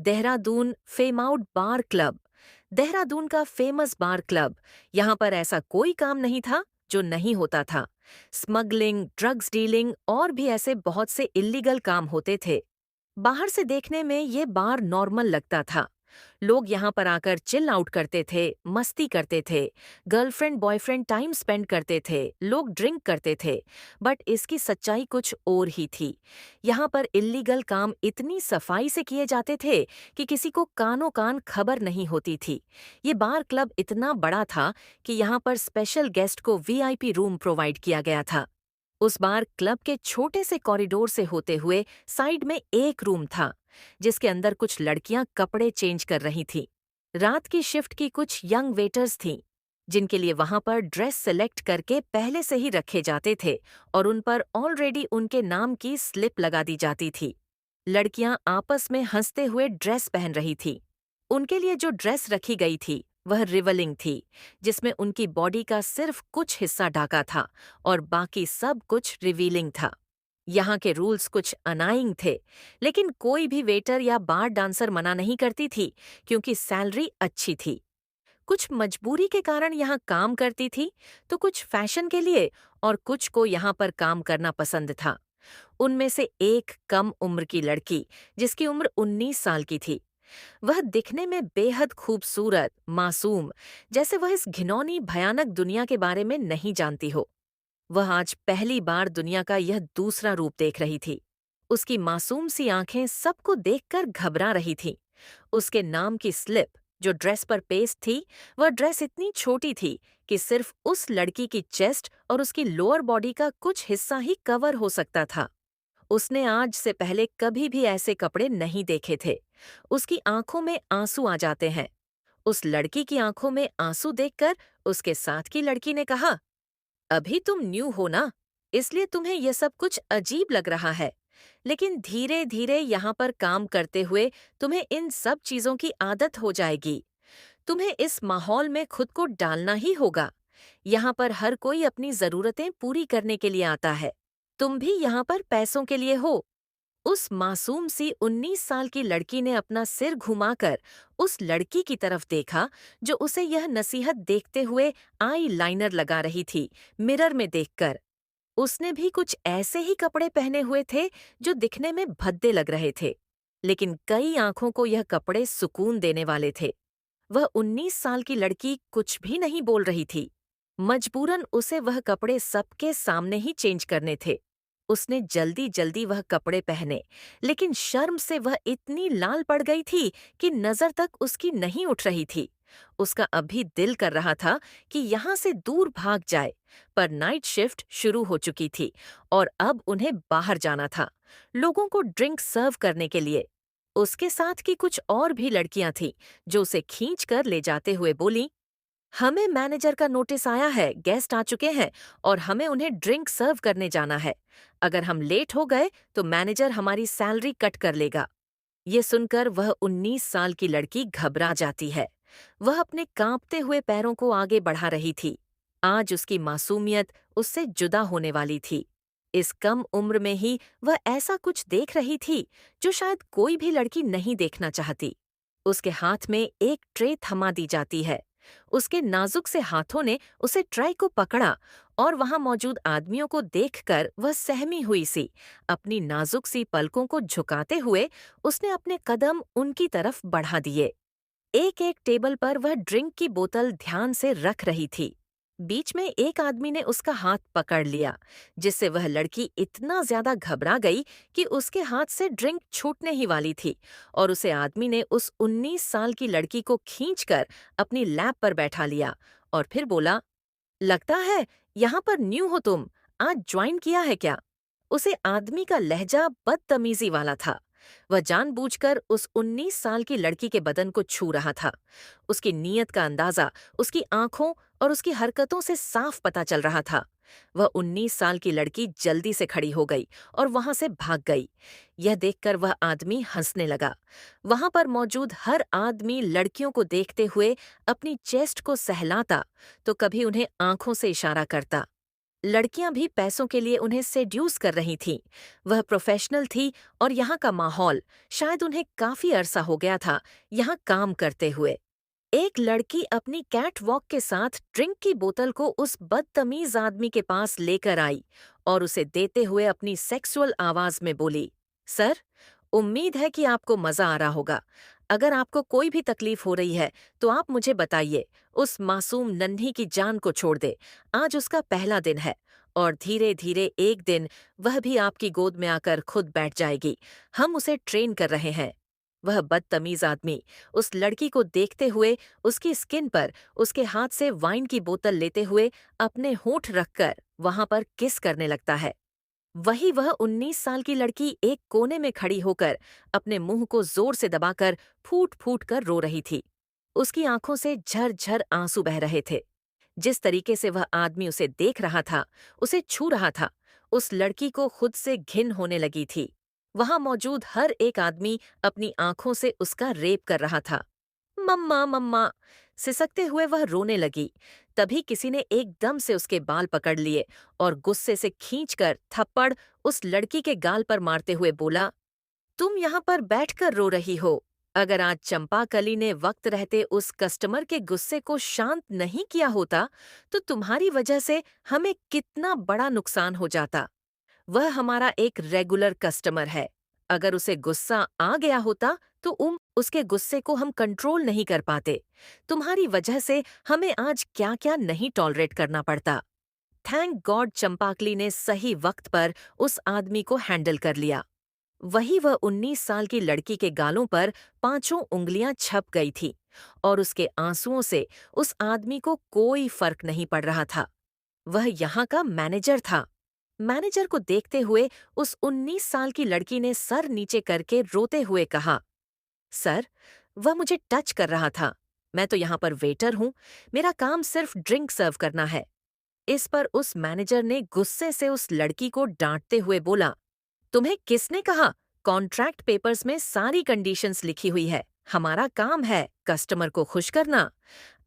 देहरादून फेमाउट बार club. Dehradun का famous बार club. यहाँ पर ऐसा कोई काम नहीं था जो नहीं होता था। स्मगलिंग, ड्रग्स डीलिंग और भी ऐसे बहुत से इल्लीगल काम होते थे। बाहर से देखने में ये बार नॉर्मल लगता था। लोग यहाँ पर आकर चिल आउट करते थे, मस्ती करते थे, गर्लफ्रेंड बॉयफ्रेंड टाइम स्पेंड करते थे, लोग ड्रिंक करते थे। बट इसकी सच्चाई कुछ और ही थी। यहाँ पर इल्लीगल काम इतनी सफाई से किए जाते थे कि किसी को कानों कान खबर नहीं होती थी। ये बार क्लब इतना बड़ा था कि यहाँ पर स्पेशल गेस्ट को वीआईपी रूम प्रोवाइड किया गया था। उस बार क्लब के छोटे से कॉरिडोर से होते हुए साइड में एक रूम था जिसके अंदर कुछ लड़कियां कपड़े चेंज कर रही थीं। रात की शिफ्ट की कुछ यंग वेटर्स थीं जिनके लिए वहां पर ड्रेस सेलेक्ट करके पहले से ही रखे जाते थे और उन पर ऑलरेडी उनके नाम की स्लिप लगा दी जाती थी। लड़कियां आपस में हंसते हुए ड्रेस पहन रही थी। उनके लिए जो ड्रेस रखी गई थी वह रिवलिंग थी, जिसमें उनकी बॉडी का सिर्फ कुछ हिस्सा ढका था और बाकी सब कुछ रिवीलिंग था। यहाँ के रूल्स कुछ अनाइंग थे, लेकिन कोई भी वेटर या बार डांसर मना नहीं करती थी क्योंकि सैलरी अच्छी थी। कुछ मजबूरी के कारण यहाँ काम करती थी, तो कुछ फैशन के लिए और कुछ को यहाँ पर काम करना पसंद था। उनमें से एक कम उम्र की लड़की, जिसकी उम्र 19 साल की थी। वह दिखने में बेहद खूबसूरत, मासूम, जैसे वह इस घिनौनी भयानक दुनिया के बारे में नहीं जानती हो। वह आज पहली बार दुनिया का यह दूसरा रूप देख रही थी। उसकी मासूम सी आंखें सबको देखकर घबरा रही थीं। उसके नाम की स्लिप जो ड्रेस पर पेस्ट थी, वह ड्रेस इतनी छोटी थी कि सिर्फ उस लड़की की चेस्ट और उसकी लोअर बॉडी का कुछ हिस्सा ही कवर हो सकता था। उसने आज से पहले कभी भी ऐसे कपड़े नहीं देखे थे। उसकी आंखों में आंसू आ जाते हैं। उस लड़की की आंखों में आंसू देखकर उसके साथ की लड़की ने कहा, अभी तुम न्यू हो ना, इसलिए तुम्हें यह सब कुछ अजीब लग रहा है। लेकिन धीरे धीरे यहाँ पर काम करते हुए तुम्हें इन सब चीजों की आदत हो जाएगी। तुम्हें इस माहौल में खुद को डालना ही होगा। यहाँ पर हर कोई अपनी जरूरतें पूरी करने के लिए आता है। तुम भी यहाँ पर पैसों के लिए हो। उस मासूम सी 19 साल की लड़की ने अपना सिर घुमाकर उस लड़की की तरफ देखा जो उसे यह नसीहत देखते हुए आई लाइनर लगा रही थी, मिरर में देखकर। उसने भी कुछ ऐसे ही कपड़े पहने हुए थे जो दिखने में भद्दे लग रहे थे, लेकिन कई आंखों को यह कपड़े सुकून देने वाले थे। वह 19 साल की लड़की कुछ भी नहीं बोल रही थी। मजबूरन उसे वह कपड़े सबके सामने ही चेंज करने थे। उसने जल्दी जल्दी वह कपड़े पहने, लेकिन शर्म से वह इतनी लाल पड़ गई थी कि नजर तक उसकी नहीं उठ रही थी। उसका अभी दिल कर रहा था कि यहाँ से दूर भाग जाए, पर नाइट शिफ्ट शुरू हो चुकी थी और अब उन्हें बाहर जाना था, लोगों को ड्रिंक सर्व करने के लिए। उसके साथ की कुछ और भी लड़कियां थीं जो उसे खींच कर ले जाते हुए बोलीं, हमें मैनेजर का नोटिस आया है, गेस्ट आ चुके हैं और हमें उन्हें ड्रिंक सर्व करने जाना है। अगर हम लेट हो गए तो मैनेजर हमारी सैलरी कट कर लेगा। ये सुनकर वह 19 साल की लड़की घबरा जाती है। वह अपने कांपते हुए पैरों को आगे बढ़ा रही थी। आज उसकी मासूमियत उससे जुदा होने वाली थी। इस कम उम्र में ही वह ऐसा कुछ देख रही थी जो शायद कोई भी लड़की नहीं देखना चाहती। उसके हाथ में एक ट्रे थमा दी जाती है। उसके नाजुक से हाथों ने उसे ट्रे को पकड़ा और वहां मौजूद आदमियों को देखकर वह सहमी हुई सी, अपनी नाजुक सी पलकों को झुकाते हुए उसने अपने कदम उनकी तरफ बढ़ा दिए। एक एक टेबल पर वह ड्रिंक की बोतल ध्यान से रख रही थी। बीच में एक आदमी ने उसका हाथ पकड़ लिया, जिससे वह लड़की इतना ज्यादा घबरा गई कि उसके हाथ से ड्रिंक छूटने ही वाली थी और उसे आदमी ने उस 19 साल की लड़की को खींचकर अपनी लैप पर बैठा लिया और फिर बोला, लगता है यहाँ पर न्यू हो तुम, आज ज्वाइन किया है क्या? उसे आदमी का लहजा बदतमीजी वाला था। वह जानबूझकर उस 19 साल की लड़की के बदन को छू रहा था। उसकी नीयत का अंदाजा उसकी आंखों और उसकी हरकतों से साफ पता चल रहा था। वह 19 साल की लड़की जल्दी से खड़ी हो गई और वहां से भाग गई। यह देखकर वह आदमी हंसने लगा। वहां पर मौजूद हर आदमी लड़कियों को देखते हुए अपनी चेस्ट को सहलाता तो कभी उन्हें आंखों से इशारा करता। लड़कियां भी पैसों के लिए उन्हें सेड्यूस कर रही थीं। वह प्रोफेशनल थी और यहाँ का माहौल, शायद उन्हें काफी अरसा हो गया था यहाँ काम करते हुए। एक लड़की अपनी कैट वॉक के साथ ड्रिंक की बोतल को उस बदतमीज आदमी के पास लेकर आई और उसे देते हुए अपनी सेक्सुअल आवाज में बोली, सर, उम्मीद है कि आपको मजा आ रहा होगा। अगर आपको कोई भी तकलीफ हो रही है तो आप मुझे बताइए। उस मासूम नन्ही की जान को छोड़ दे। आज उसका पहला दिन है और धीरे धीरे एक दिन वह भी आपकी गोद में आकर खुद बैठ जाएगी। हम उसे ट्रेन कर रहे हैं। वह बदतमीज आदमी उस लड़की को देखते हुए उसकी स्किन पर उसके हाथ से वाइन की बोतल लेते हुए अपने होंठ रखकर वहां पर किस करने लगता है। वही वह 19 साल की लड़की एक कोने में खड़ी होकर अपने मुंह को जोर से दबाकर फूट फूट कर रो रही थी। उसकी आंखों से झरझर आंसू बह रहे थे। जिस तरीके से वह आदमी उसे देख रहा था, उसे छू रहा था, उस लड़की को खुद से घिन होने लगी थी। वहां मौजूद हर एक आदमी अपनी आंखों से उसका रेप कर रहा था। मम्मा मम्मा, सिसकते हुए वह रोने लगी। तभी किसी ने एकदम से उसके बाल पकड़ लिए और गुस्से से खींचकर थप्पड़ उस लड़की के गाल पर मारते हुए बोला, तुम यहाँ पर बैठकर रो रही हो। अगर आज चंपाकली ने वक्त रहते उस कस्टमर के गुस्से को शांत नहीं किया होता तो तुम्हारी वजह से हमें कितना बड़ा नुकसान हो जाता। वह हमारा एक रेगुलर कस्टमर है। अगर उसे गुस्सा आ गया होता तो उसके गुस्से को हम कंट्रोल नहीं कर पाते। तुम्हारी वजह से हमें आज क्या क्या नहीं टॉलरेट करना पड़ता। थैंक गॉड चंपाकली ने सही वक्त पर उस आदमी को हैंडल कर लिया। वही वह 19 साल की लड़की के गालों पर पांचों उंगलियां छप गई थी और उसके आंसुओं से उस आदमी को कोई फर्क नहीं पड़ रहा था। वह यहाँ का मैनेजर था। मैनेजर को देखते हुए उस 19 साल की लड़की ने सर नीचे करके रोते हुए कहा, सर, वह मुझे टच कर रहा था। मैं तो यहाँ पर वेटर हूँ। मेरा काम सिर्फ ड्रिंक सर्व करना है। इस पर उस मैनेजर ने गुस्से से उस लड़की को डांटते हुए बोला, तुम्हें किसने कहा? कॉन्ट्रैक्ट पेपर्स में सारी कंडीशंस लिखी हुई है। हमारा काम है कस्टमर को खुश करना।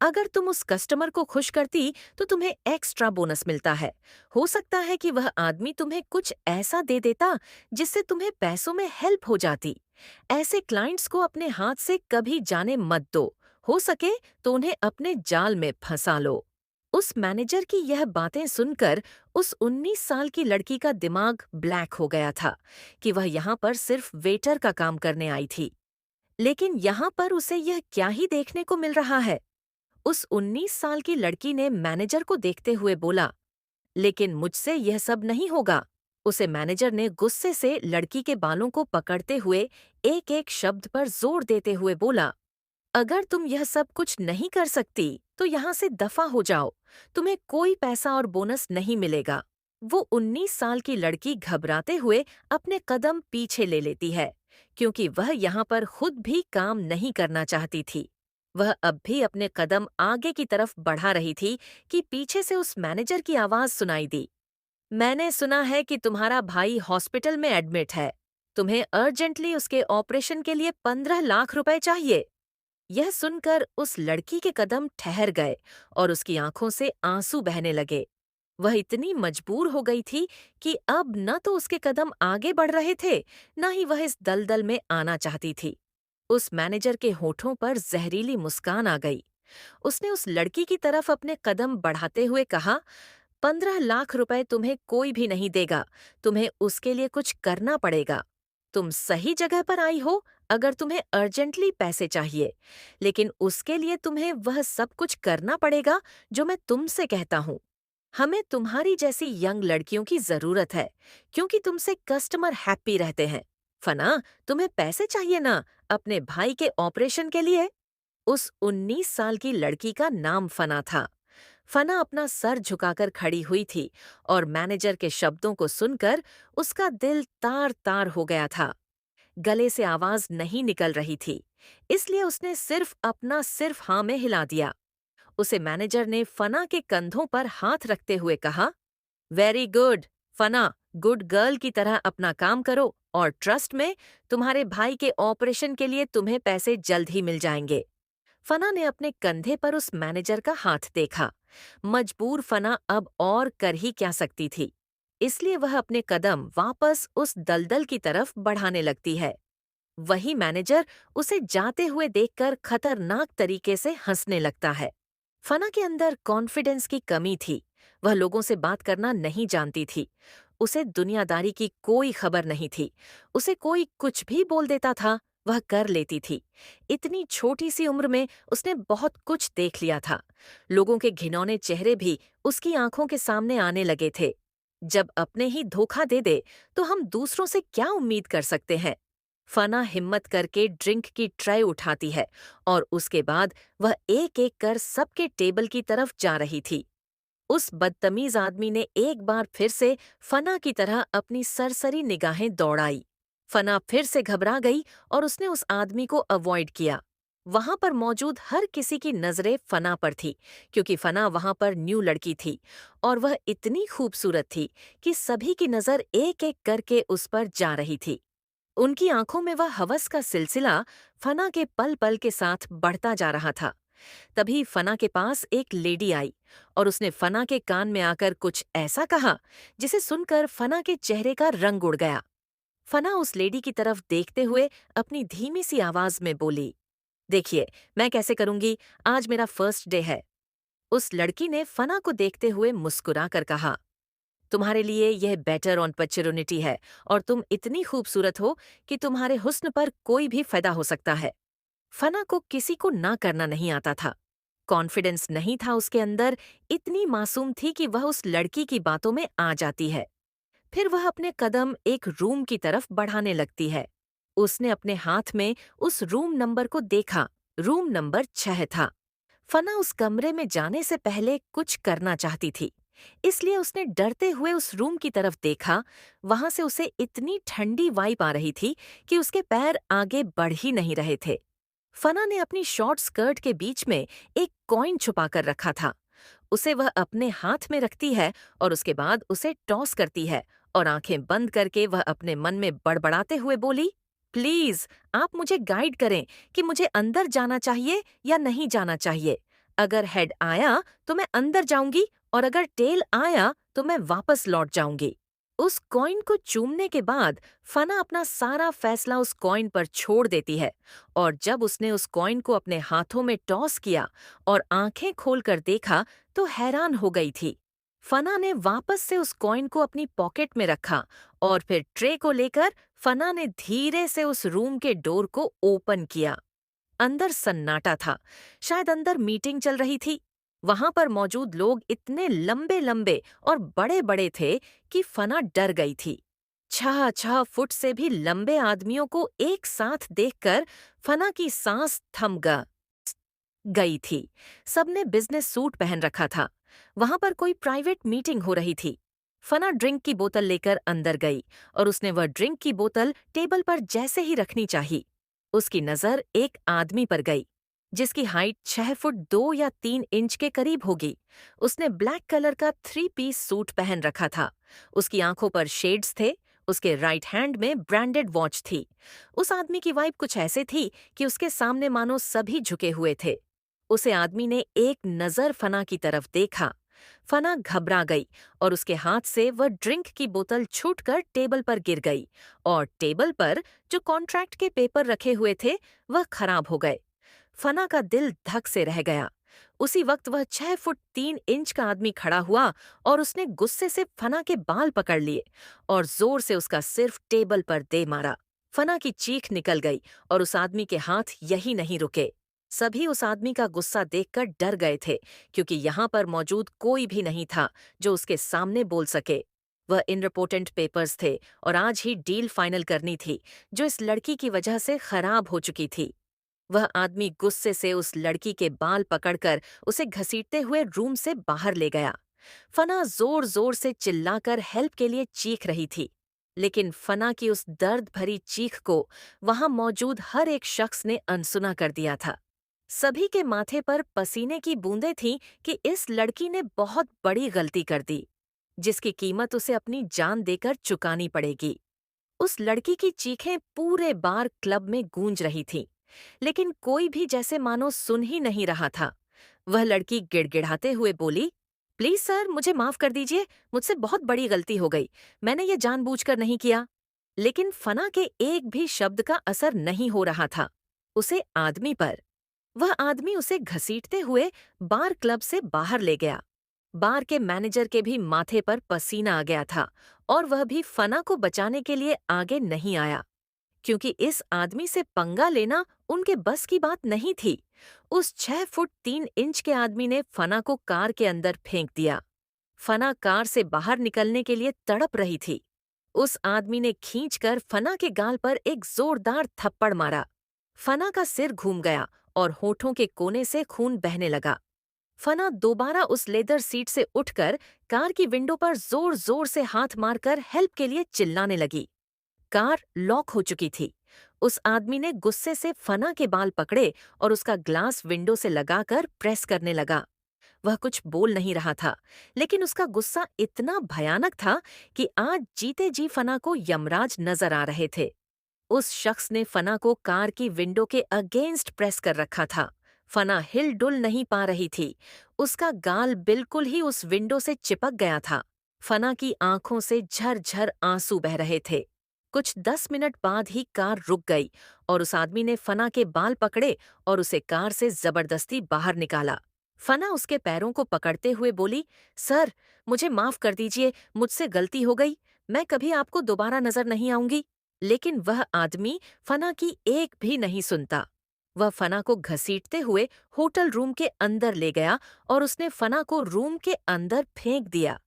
अगर तुम उस कस्टमर को खुश करती तो तुम्हें एक्स्ट्रा बोनस मिलता है। हो सकता है कि वह आदमी तुम्हें कुछ ऐसा दे देता जिससे तुम्हें पैसों में हेल्प हो जाती। ऐसे क्लाइंट्स को अपने हाथ से कभी जाने मत दो। हो सके तो उन्हें अपने जाल में फंसा लो। उस मैनेजर की यह बातें सुनकर उस 19 साल की लड़की का दिमाग ब्लैक हो गया था कि वह यहाँ पर सिर्फ वेटर का काम करने आई थी। लेकिन यहाँ पर उसे यह क्या ही देखने को मिल रहा है। उस 19 साल की लड़की ने मैनेजर को देखते हुए बोला, लेकिन मुझसे यह सब नहीं होगा। उसे मैनेजर ने गुस्से से लड़की के बालों को पकड़ते हुए एक एक शब्द पर जोर देते हुए बोला, अगर तुम यह सब कुछ नहीं कर सकती तो यहाँ से दफा हो जाओ। तुम्हें कोई पैसा और बोनस नहीं मिलेगा। वो 19 साल की लड़की घबराते हुए अपने कदम पीछे ले लेती है क्योंकि वह यहाँ पर खुद भी काम नहीं करना चाहती थी। वह अब भी अपने कदम आगे की तरफ बढ़ा रही थी कि पीछे से उस मैनेजर की आवाज सुनाई दी, मैंने सुना है कि तुम्हारा भाई हॉस्पिटल में एडमिट है। तुम्हें अर्जेंटली उसके ऑपरेशन के लिए 15 लाख रुपए चाहिए। यह सुनकर उस लड़की के कदम ठहर गए और उसकी आंखों से आंसू बहने लगे। वह इतनी मजबूर हो गई थी कि अब न तो उसके कदम आगे बढ़ रहे थे, न ही वह इस दलदल में आना चाहती थी। उस मैनेजर के होठों पर जहरीली मुस्कान आ गई। उसने उस लड़की की तरफ अपने कदम बढ़ाते हुए कहा, 15 लाख रुपए तुम्हें कोई भी नहीं देगा। तुम्हें उसके लिए कुछ करना पड़ेगा। तुम सही जगह पर आई हो अगर तुम्हें अर्जेंटली पैसे चाहिए, लेकिन उसके लिए तुम्हें वह सब कुछ करना पड़ेगा जो मैं तुमसे कहता हूँ। हमें तुम्हारी जैसी यंग लड़कियों की जरूरत है क्योंकि तुमसे कस्टमर हैप्पी रहते हैं। फना, तुम्हें पैसे चाहिए ना अपने भाई के ऑपरेशन के लिए? उस 19 साल की लड़की का नाम फना था। फना अपना सर झुकाकर खड़ी हुई थी और मैनेजर के शब्दों को सुनकर उसका दिल तार तार हो गया था। गले से आवाज नहीं निकल रही थी, इसलिए उसने सिर्फ अपना सिर्फ हाँ में हिला दिया। उसे मैनेजर ने फना के कंधों पर हाथ रखते हुए कहा, वेरी गुड फना, गुड गर्ल की तरह अपना काम करो और ट्रस्ट में तुम्हारे भाई के ऑपरेशन के लिए तुम्हें पैसे जल्द ही मिल जाएंगे। फना ने अपने कंधे पर उस मैनेजर का हाथ देखा। मजबूर फना अब और कर ही क्या सकती थी, इसलिए वह अपने कदम वापस उस दलदल की तरफ बढ़ाने लगती है। वही मैनेजर उसे जाते हुए देखकर खतरनाक तरीके से हंसने लगता है। फना के अंदर कॉन्फिडेंस की कमी थी। वह लोगों से बात करना नहीं जानती थी। उसे दुनियादारी की कोई खबर नहीं थी। उसे कोई कुछ भी बोल देता था, वह कर लेती थी। इतनी छोटी सी उम्र में उसने बहुत कुछ देख लिया था। लोगों के घिनौने चेहरे भी उसकी आंखों के सामने आने लगे थे। जब अपने ही धोखा दे दे, तो हम दूसरों से क्या उम्मीद कर सकते हैं? फना हिम्मत करके ड्रिंक की ट्रे उठाती है और उसके बाद वह एक एक कर सबके टेबल की तरफ जा रही थी। उस बदतमीज आदमी ने एक बार फिर से फना की तरह अपनी सरसरी निगाहें दौड़ाई। फना फिर से घबरा गई और उसने उस आदमी को अवॉइड किया। वहां पर मौजूद हर किसी की नजरें फना पर थी, क्योंकि फना वहां पर न्यू लड़की थी और वह इतनी खूबसूरत थी कि सभी की नजर एक एक करके उस पर जा रही थी। उनकी आंखों में वह हवस का सिलसिला फना के पल पल के साथ बढ़ता जा रहा था। तभी फना के पास एक लेडी आई और उसने फना के कान में आकर कुछ ऐसा कहा जिसे सुनकर फना के चेहरे का रंग उड़ गया। फना उस लेडी की तरफ देखते हुए अपनी धीमी सी आवाज में बोली, देखिए, मैं कैसे करूंगी, आज मेरा फर्स्ट डे है। उस लड़की ने फना को देखते हुए मुस्कुरा कर कहा, तुम्हारे लिए यह बेटर अपॉर्चुनिटी है और तुम इतनी खूबसूरत हो कि तुम्हारे हुस्न पर कोई भी फैदा हो सकता है। फना को किसी को ना करना नहीं आता था। कॉन्फिडेंस नहीं था उसके अंदर, इतनी मासूम थी कि वह उस लड़की की बातों में आ जाती है। फिर वह अपने कदम एक रूम की तरफ बढ़ाने लगती है। उसने अपने हाथ में उस रूम नंबर को देखा। रूम नंबर 6 था। फना उस कमरे में जाने से पहले कुछ करना चाहती थी, इसलिए उसने डरते हुए उस रूम की तरफ देखा। वहां से उसे इतनी ठंडी वाइब आ रही थी कि उसके पैर आगे बढ़ ही नहीं रहे थे। फना ने अपनी शॉर्ट स्कर्ट के बीच में एक कॉइन छुपा कर रखा था। उसे वह अपने हाथ में रखती है और उसके बाद उसे टॉस करती है और आंखें बंद करके वह अपने मन में बड़बड़ाते हुए बोली, प्लीज, आप मुझे गाइड करें कि मुझे अंदर जाना चाहिए या नहीं जाना चाहिए। अगर हेड आया तो मैं अंदर जाऊंगी और अगर टेल आया तो मैं वापस लौट जाऊंगी। उस कॉइन को चूमने के बाद फना अपना सारा फैसला उस कॉइन पर छोड़ देती है और जब उसने उस कॉइन को अपने हाथों में टॉस किया और आंखें खोलकर देखा तो हैरान हो गई थी। फना ने वापस से उस कॉइन को अपनी पॉकेट में रखा और फिर ट्रे को लेकर फना ने धीरे से उस रूम के डोर को ओपन किया। अंदर सन्नाटा था। शायद अंदर मीटिंग चल रही थी। वहां पर मौजूद लोग इतने लंबे लंबे और बड़े बड़े थे कि फना डर गई थी। 6 फुट से भी लंबे आदमियों को एक साथ देखकर फना की सांस थम गई थी। सबने बिजनेस सूट पहन रखा था। वहां पर कोई प्राइवेट मीटिंग हो रही थी। फना ड्रिंक की बोतल लेकर अंदर गई और उसने वह ड्रिंक की बोतल टेबल पर जैसे ही रखनी चाहिए, उसकी नजर एक आदमी पर गई जिसकी हाइट 6 फुट 2 या 3 इंच के करीब होगी। उसने ब्लैक कलर का 3 पीस सूट पहन रखा था। उसकी आंखों पर शेड्स थे। उसके राइट हैंड में ब्रांडेड वॉच थी। उस आदमी की वाइब कुछ ऐसे थी कि उसके सामने मानो सभी झुके हुए थे। उसे आदमी ने एक नजर फना की तरफ देखा। फना घबरा गई और उसके हाथ से वह ड्रिंक की बोतल छूटकर टेबल पर गिर गई और टेबल पर जो कॉन्ट्रैक्ट के पेपर रखे हुए थे वह खराब हो गए। फना का दिल धक से रह गया। उसी वक्त वह 6 फुट 3 इंच का आदमी खड़ा हुआ और उसने गुस्से से फना के बाल पकड़ लिए और जोर से उसका सिर्फ टेबल पर दे मारा। फना की चीख निकल गई और उस आदमी के हाथ यही नहीं रुके। सभी उस आदमी का गुस्सा देखकर डर गए थे, क्योंकि यहाँ पर मौजूद कोई भी नहीं था जो उसके सामने बोल सके। वह इम्पोर्टेंट पेपर्स थे और आज ही डील फाइनल करनी थी जो इस लड़की की वजह से खराब हो चुकी थी। वह आदमी गुस्से से उस लड़की के बाल पकड़कर उसे घसीटते हुए रूम से बाहर ले गया। फना जोर जोर से चिल्लाकर हेल्प के लिए चीख रही थी, लेकिन फना की उस दर्द भरी चीख को वहां मौजूद हर एक शख्स ने अनसुना कर दिया था। सभी के माथे पर पसीने की बूंदें थीं कि इस लड़की ने बहुत बड़ी गलती कर दी, जिसकी कीमत उसे अपनी जान देकर चुकानी पड़ेगी। उस लड़की की चीखें पूरे बार क्लब में गूंज रही थीं। लेकिन कोई भी जैसे मानो सुन ही नहीं रहा था। वह लड़की गिड़गिड़ाते हुए बोली, प्लीज सर, मुझे माफ कर दीजिए, मुझसे बहुत बड़ी गलती हो गई, मैंने ये जानबूझकर नहीं किया। लेकिन फना के एक भी शब्द का असर नहीं हो रहा था उसे आदमी पर। वह आदमी उसे घसीटते हुए बार क्लब से बाहर ले गया। बार के मैनेजर के भी माथे पर पसीना आ गया था और वह भी फना को बचाने के लिए आगे नहीं आया, क्योंकि इस आदमी से पंगा लेना उनके बस की बात नहीं थी। उस 6 फुट 3 इंच के आदमी ने फना को कार के अंदर फेंक दिया। फना कार से बाहर निकलने के लिए तड़प रही थी। उस आदमी ने खींचकर फना के गाल पर एक जोरदार थप्पड़ मारा। फना का सिर घूम गया और होठों के कोने से खून बहने लगा। फना दोबारा उस लेदर सीट से उठकर कार की विंडो पर जोर जोर से हाथ मारकर हेल्प के लिए चिल्लाने लगी। कार लॉक हो चुकी थी। उस आदमी ने गुस्से से फना के बाल पकड़े और उसका ग्लास विंडो से लगाकर प्रेस करने लगा। वह कुछ बोल नहीं रहा था, लेकिन उसका गुस्सा इतना भयानक था कि आज जीते जी फना को यमराज नजर आ रहे थे। उस शख्स ने फना को कार की विंडो के अगेंस्ट प्रेस कर रखा था। फना हिल डुल नहीं पा रही थी। उसका गाल बिल्कुल ही उस विंडो से चिपक गया था। फना की आंखों से झरझर आंसू बह रहे थे। कुछ 10 मिनट बाद ही कार रुक गई और उस आदमी ने फना के बाल पकड़े और उसे कार से जबरदस्ती बाहर निकाला। फना उसके पैरों को पकड़ते हुए बोली, सर, मुझे माफ कर दीजिए, मुझसे गलती हो गई, मैं कभी आपको दोबारा नजर नहीं आऊंगी। लेकिन वह आदमी फना की एक भी नहीं सुनता। वह फना को घसीटते हुए होटल रूम के अंदर ले गया और उसने फना को रूम के अंदर फेंक दिया।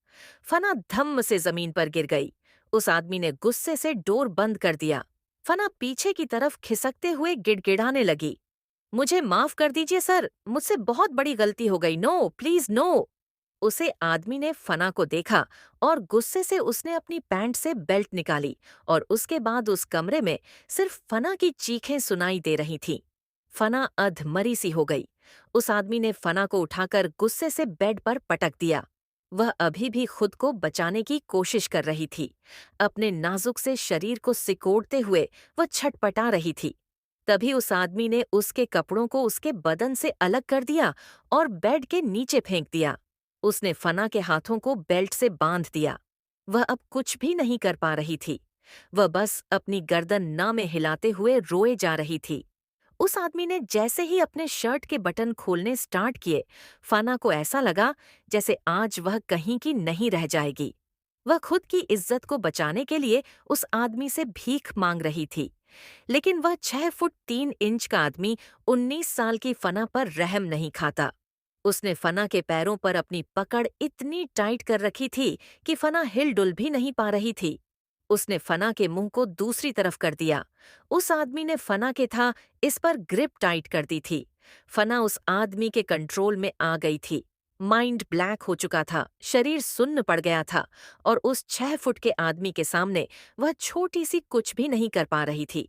फना धम्म से जमीन पर गिर गई। उस आदमी ने गुस्से से डोर बंद कर दिया। फना पीछे की तरफ खिसकते हुए गिड़गिड़ाने लगी, मुझे माफ कर दीजिए सर, मुझसे बहुत बड़ी गलती हो गई, नो प्लीज नो। उसे आदमी ने फना को देखा और गुस्से से उसने अपनी पैंट से बेल्ट निकाली और उसके बाद उस कमरे में सिर्फ फना की चीखें सुनाई दे रही थीं। फना अधमरी सी हो गई। उस आदमी ने फना को उठाकर गुस्से से बेड पर पटक दिया। वह अभी भी खुद को बचाने की कोशिश कर रही थी। अपने नाजुक से शरीर को सिकोड़ते हुए वह छटपटा रही थी। तभी उस आदमी ने उसके कपड़ों को उसके बदन से अलग कर दिया और बेड के नीचे फेंक दिया। उसने फना के हाथों को बेल्ट से बांध दिया। वह अब कुछ भी नहीं कर पा रही थी। वह बस अपनी गर्दन ना में हिलाते हुए रोए जा रही थी। उस आदमी ने जैसे ही अपने शर्ट के बटन खोलने स्टार्ट किए, फना को ऐसा लगा जैसे आज वह कहीं की नहीं रह जाएगी। वह खुद की इज्जत को बचाने के लिए उस आदमी से भीख मांग रही थी, लेकिन वह 6 फुट 3 इंच का आदमी 19 साल की फना पर रहम नहीं खाता। उसने फना के पैरों पर अपनी पकड़ इतनी टाइट कर रखी थी कि फना हिल डुल भी नहीं पा रही थी। उसने फना के मुंह को दूसरी तरफ कर दिया। उस आदमी ने फना के था इस पर ग्रिप टाइट कर दी थी। फना उस आदमी के कंट्रोल में आ गई थी। माइंड ब्लैक हो चुका था, शरीर सुन्न पड़ गया था और उस 6 फुट के आदमी के सामने वह छोटी सी कुछ भी नहीं कर पा रही थी।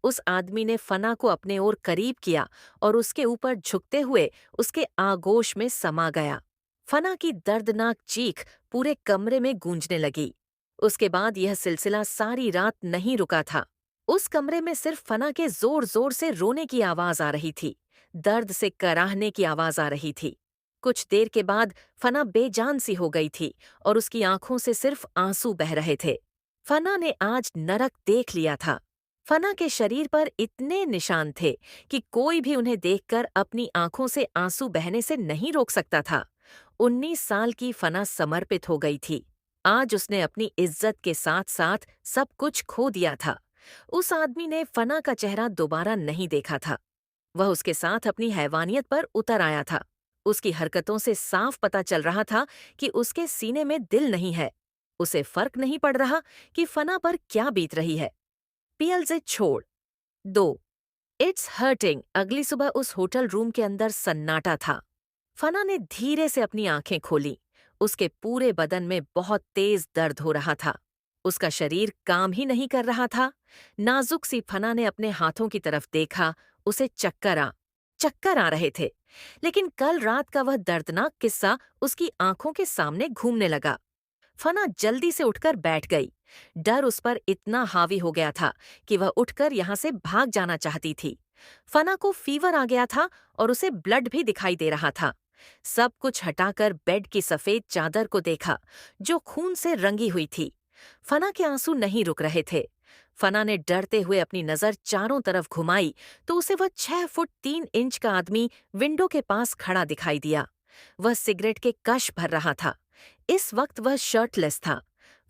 उस आदमी ने फना को अपने ओर करीब किया और उसके ऊपर झुकते हुए उसके आगोश में समा गया। फना की दर्दनाक चीख पूरे कमरे में गूंजने लगी। उसके बाद यह सिलसिला सारी रात नहीं रुका था। उस कमरे में सिर्फ फना के जोर जोर से रोने की आवाज आ रही थी, दर्द से कराहने की आवाज आ रही थी। कुछ देर के बाद फना बेजान सी हो गई थी और उसकी आंखों से सिर्फ आंसू बह रहे थे। फना ने आज नरक देख लिया था। फना के शरीर पर इतने निशान थे कि कोई भी उन्हें देखकर अपनी आंखों से आंसू बहने से नहीं रोक सकता था। 19 साल की फना समर्पित हो गई थी। आज उसने अपनी इज्जत के साथ साथ सब कुछ खो दिया था। उस आदमी ने फना का चेहरा दोबारा नहीं देखा था। वह उसके साथ अपनी हैवानियत पर उतर आया था। उसकी हरकतों से साफ पता चल रहा था कि उसके सीने में दिल नहीं है। उसे फर्क नहीं पड़ रहा कि फना पर क्या बीत रही है। पियल से छोड़ दो। It's hurting. अगली सुबह उस होटल रूम के अंदर सन्नाटा था। फना ने धीरे से अपनी आंखें खोली। उसके पूरे बदन में बहुत तेज दर्द हो रहा था। उसका शरीर काम ही नहीं कर रहा था। नाजुक सी फना ने अपने हाथों की तरफ देखा। उसे चक्कर आ रहे थे। लेकिन कल रात का वह दर्दनाक किस्सा उसकी आंखों के सामने घूमने लगा। फना जल्दी से उठकर बैठ गई। डर उस पर इतना हावी हो गया था कि वह उठकर यहाँ से भाग जाना चाहती थी। फना को फीवर आ गया था और उसे ब्लड भी दिखाई दे रहा था। सब कुछ हटाकर बेड की सफेद चादर को देखा, जो खून से रंगी हुई थी। फना के आंसू नहीं रुक रहे थे। फना ने डरते हुए अपनी नजर चारों तरफ घुमाई तो उसे वह 6 फुट 3 इंच का आदमी विंडो के पास खड़ा दिखाई दिया। वह सिगरेट के कश भर रहा था। इस वक्त वह शर्टलेस था।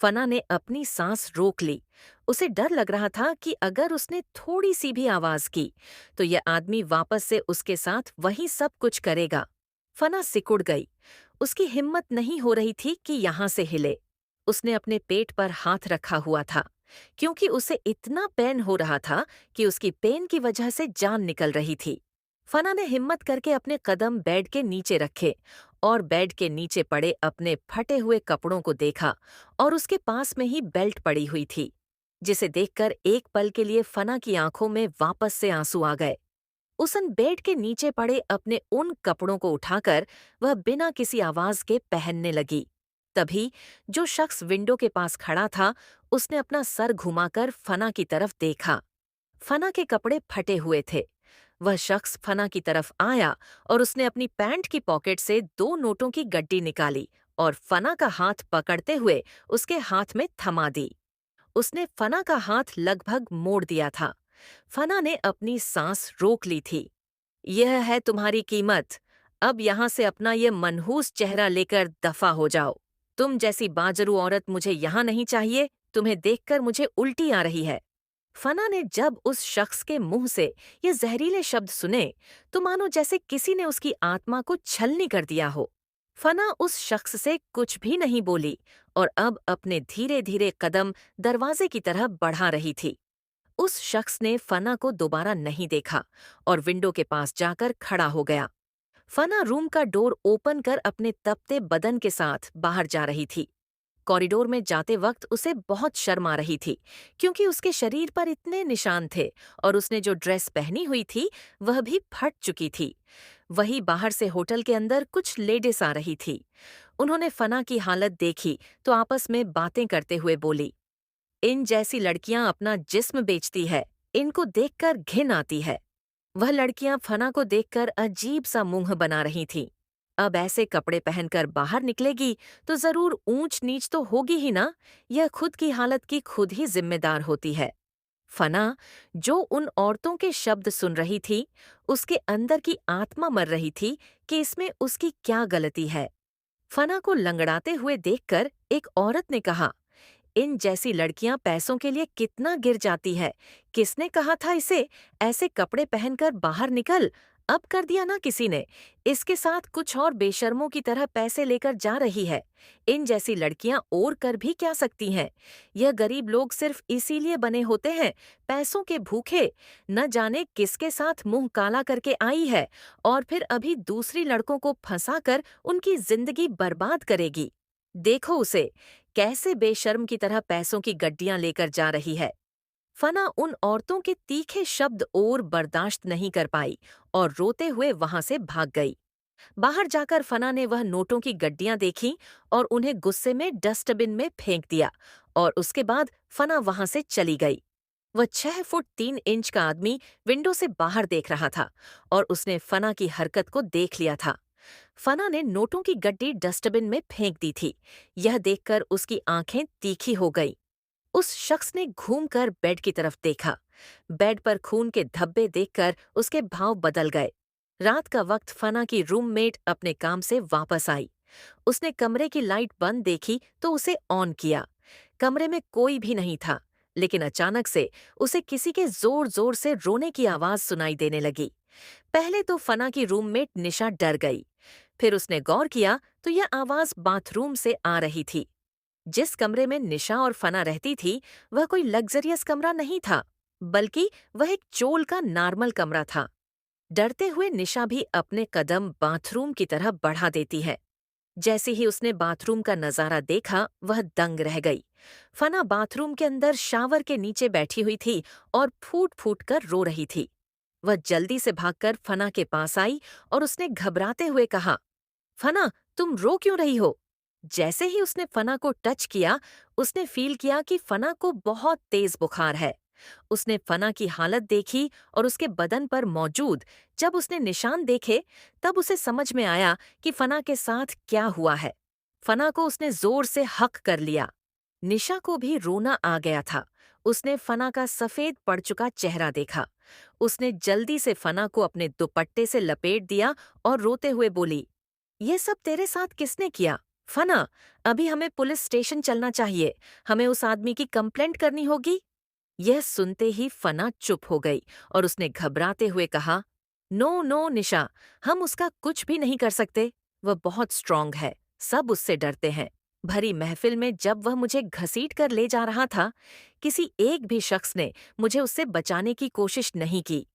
फना ने अपनी सांस रोक ली। उसे डर लग रहा था कि अगर उसने थोड़ी सी भी आवाज की तो यह आदमी वापस से उसके साथ वही सब कुछ करेगा। फना सिकुड़ गई। उसकी हिम्मत नहीं हो रही थी कि यहां से हिले। उसने अपने पेट पर हाथ रखा हुआ था, क्योंकि उसे इतना पेन हो रहा था कि उसकी पेन की वजह से जान निकल रही थी। फना ने हिम्मत करके अपने कदम बेड के नीचे रखे और बेड के नीचे पड़े अपने फटे हुए कपड़ों को देखा और उसके पास में ही बेल्ट पड़ी हुई थी, जिसे देखकर एक पल के लिए फना की आंखों में वापस से आंसू आ गए। उसन बेड के नीचे पड़े अपने उन कपड़ों को उठाकर वह बिना किसी आवाज के पहनने लगी। तभी जो शख्स विंडो के पास खड़ा था, उसने अपना सर घुमाकर फना की तरफ देखा। फना के कपड़े फटे हुए थे। वह शख्स फना की तरफ आया और उसने अपनी पैंट की पॉकेट से 2 नोटों की गड्डी निकाली और फना का हाथ पकड़ते हुए उसके हाथ में थमा दी। उसने फना का हाथ लगभग मोड़ दिया था। फना ने अपनी सांस रोक ली थी। यह है तुम्हारी कीमत। अब यहां से अपना ये मनहूस चेहरा लेकर दफा हो जाओ। तुम जैसी बाजरू औरत मुझे यहां नहीं चाहिए। तुम्हें देखकर मुझे उल्टी आ रही है। फना ने जब उस शख्स के मुंह से ये जहरीले शब्द सुने तो मानो जैसे किसी ने उसकी आत्मा को छलनी कर दिया हो। फना उस शख्स से कुछ भी नहीं बोली और अब अपने धीरे धीरे कदम दरवाजे की तरफ बढ़ा रही थी। उस शख्स ने फना को दोबारा नहीं देखा और विंडो के पास जाकर खड़ा हो गया। फना रूम का डोर ओपन कर अपने तपते बदन के साथ बाहर जा रही थी। कॉरिडोर में जाते वक्त उसे बहुत शर्म आ रही थी, क्योंकि उसके शरीर पर इतने निशान थे और उसने जो ड्रेस पहनी हुई थी वह भी फट चुकी थी। वही बाहर से होटल के अंदर कुछ लेडीज आ रही थी। उन्होंने फना की हालत देखी तो आपस में बातें करते हुए बोली, इन जैसी लड़कियां अपना जिस्म बेचती है। इनको देखकर घिन आती है। वह लड़कियां फना को देखकर अजीब सा मुंह बना रही थीं। अब ऐसे कपड़े पहनकर बाहर निकलेगी तो जरूर ऊंच नीच तो होगी ही ना। यह खुद की हालत की खुद ही जिम्मेदार होती है। फना, जो उन औरतों के शब्द सुन रही थी, उसके अंदर की आत्मा मर रही थी कि इसमें उसकी क्या गलती है। फना को लंगड़ाते हुए देखकर एक औरत ने कहा, इन जैसी लड़कियां पैसों के लिए कितना गिर जाती है। किसने कहा था इसे ऐसे कपड़े पहनकर बाहर निकल। अब कर दिया ना किसी ने। इसके साथ कुछ और बेशर्मों की तरह पैसे लेकर जा रही है। इन जैसी लड़कियां और कर भी क्या सकती हैं। यह गरीब लोग सिर्फ इसीलिए बने होते हैं, पैसों के भूखे। न जाने किसके साथ मुंह काला करके आई है और फिर अभी दूसरी लड़कों को फंसाकर उनकी जिंदगी बर्बाद करेगी। देखो उसे, कैसे बेशर्म की तरह पैसों की गड्डियां लेकर जा रही है। फना उन औरतों के तीखे शब्द और बर्दाश्त नहीं कर पाई और रोते हुए वहां से भाग गई। बाहर जाकर फना ने वह नोटों की गड्डियां देखी और उन्हें गुस्से में डस्टबिन में फेंक दिया और उसके बाद फना वहां से चली गई। वह 6 फुट 3 इंच का आदमी विंडो से बाहर देख रहा था और उसने फना की हरकत को देख लिया था। फना ने नोटों की गड्डी डस्टबिन में फेंक दी थी। यह देखकर उसकी आंखें तीखी हो गईं। उस शख्स ने घूमकर बेड की तरफ देखा। बेड पर खून के धब्बे देखकर उसके भाव बदल गए। रात का वक्त फना की रूममेट अपने काम से वापस आई। उसने कमरे की लाइट बंद देखी तो उसे ऑन किया। कमरे में कोई भी नहीं था, लेकिन अचानक से उसे किसी के जोर जोर से रोने की आवाज सुनाई देने लगी। पहले तो फना की रूममेट निशा डर गई। फिर उसने गौर किया तो यह आवाज बाथरूम से आ रही थी। जिस कमरे में निशा और फना रहती थी वह कोई लग्जरियस कमरा नहीं था, बल्कि वह एक चोल का नॉर्मल कमरा था। डरते हुए निशा भी अपने कदम बाथरूम की तरह बढ़ा देती है। जैसे ही उसने बाथरूम का नजारा देखा वह दंग रह गई। फना बाथरूम के अंदर शावर के नीचे बैठी हुई थी और फूट फूट कर रो रही थी। वह जल्दी से भागकर फना के पास आई और उसने घबराते हुए कहा, फना, तुम रो क्यों रही हो? जैसे ही उसने फना को टच किया, उसने फील किया कि फना को बहुत तेज बुखार है। उसने फना की हालत देखी और उसके बदन पर मौजूद जब उसने निशान देखे तब उसे समझ में आया कि फना के साथ क्या हुआ है। फना को उसने जोर से हक कर लिया। निशा को भी रोना आ गया था। उसने फना का सफेद पड़ चुका चेहरा देखा। उसने जल्दी से फना को अपने दुपट्टे से लपेट दिया और रोते हुए बोली, ये सब तेरे साथ किसने किया? फना, अभी हमें पुलिस स्टेशन चलना चाहिए। हमें उस आदमी की कंप्लेंट करनी होगी। यह सुनते ही फना चुप हो गई और उसने घबराते हुए कहा, नो नो निशा, हम उसका कुछ भी नहीं कर सकते। वह बहुत स्ट्रांग है, सब उससे डरते हैं। भरी महफिल में जब वह मुझे घसीट कर ले जा रहा था, किसी एक भी शख्स ने मुझे उससे बचाने की कोशिश नहीं की।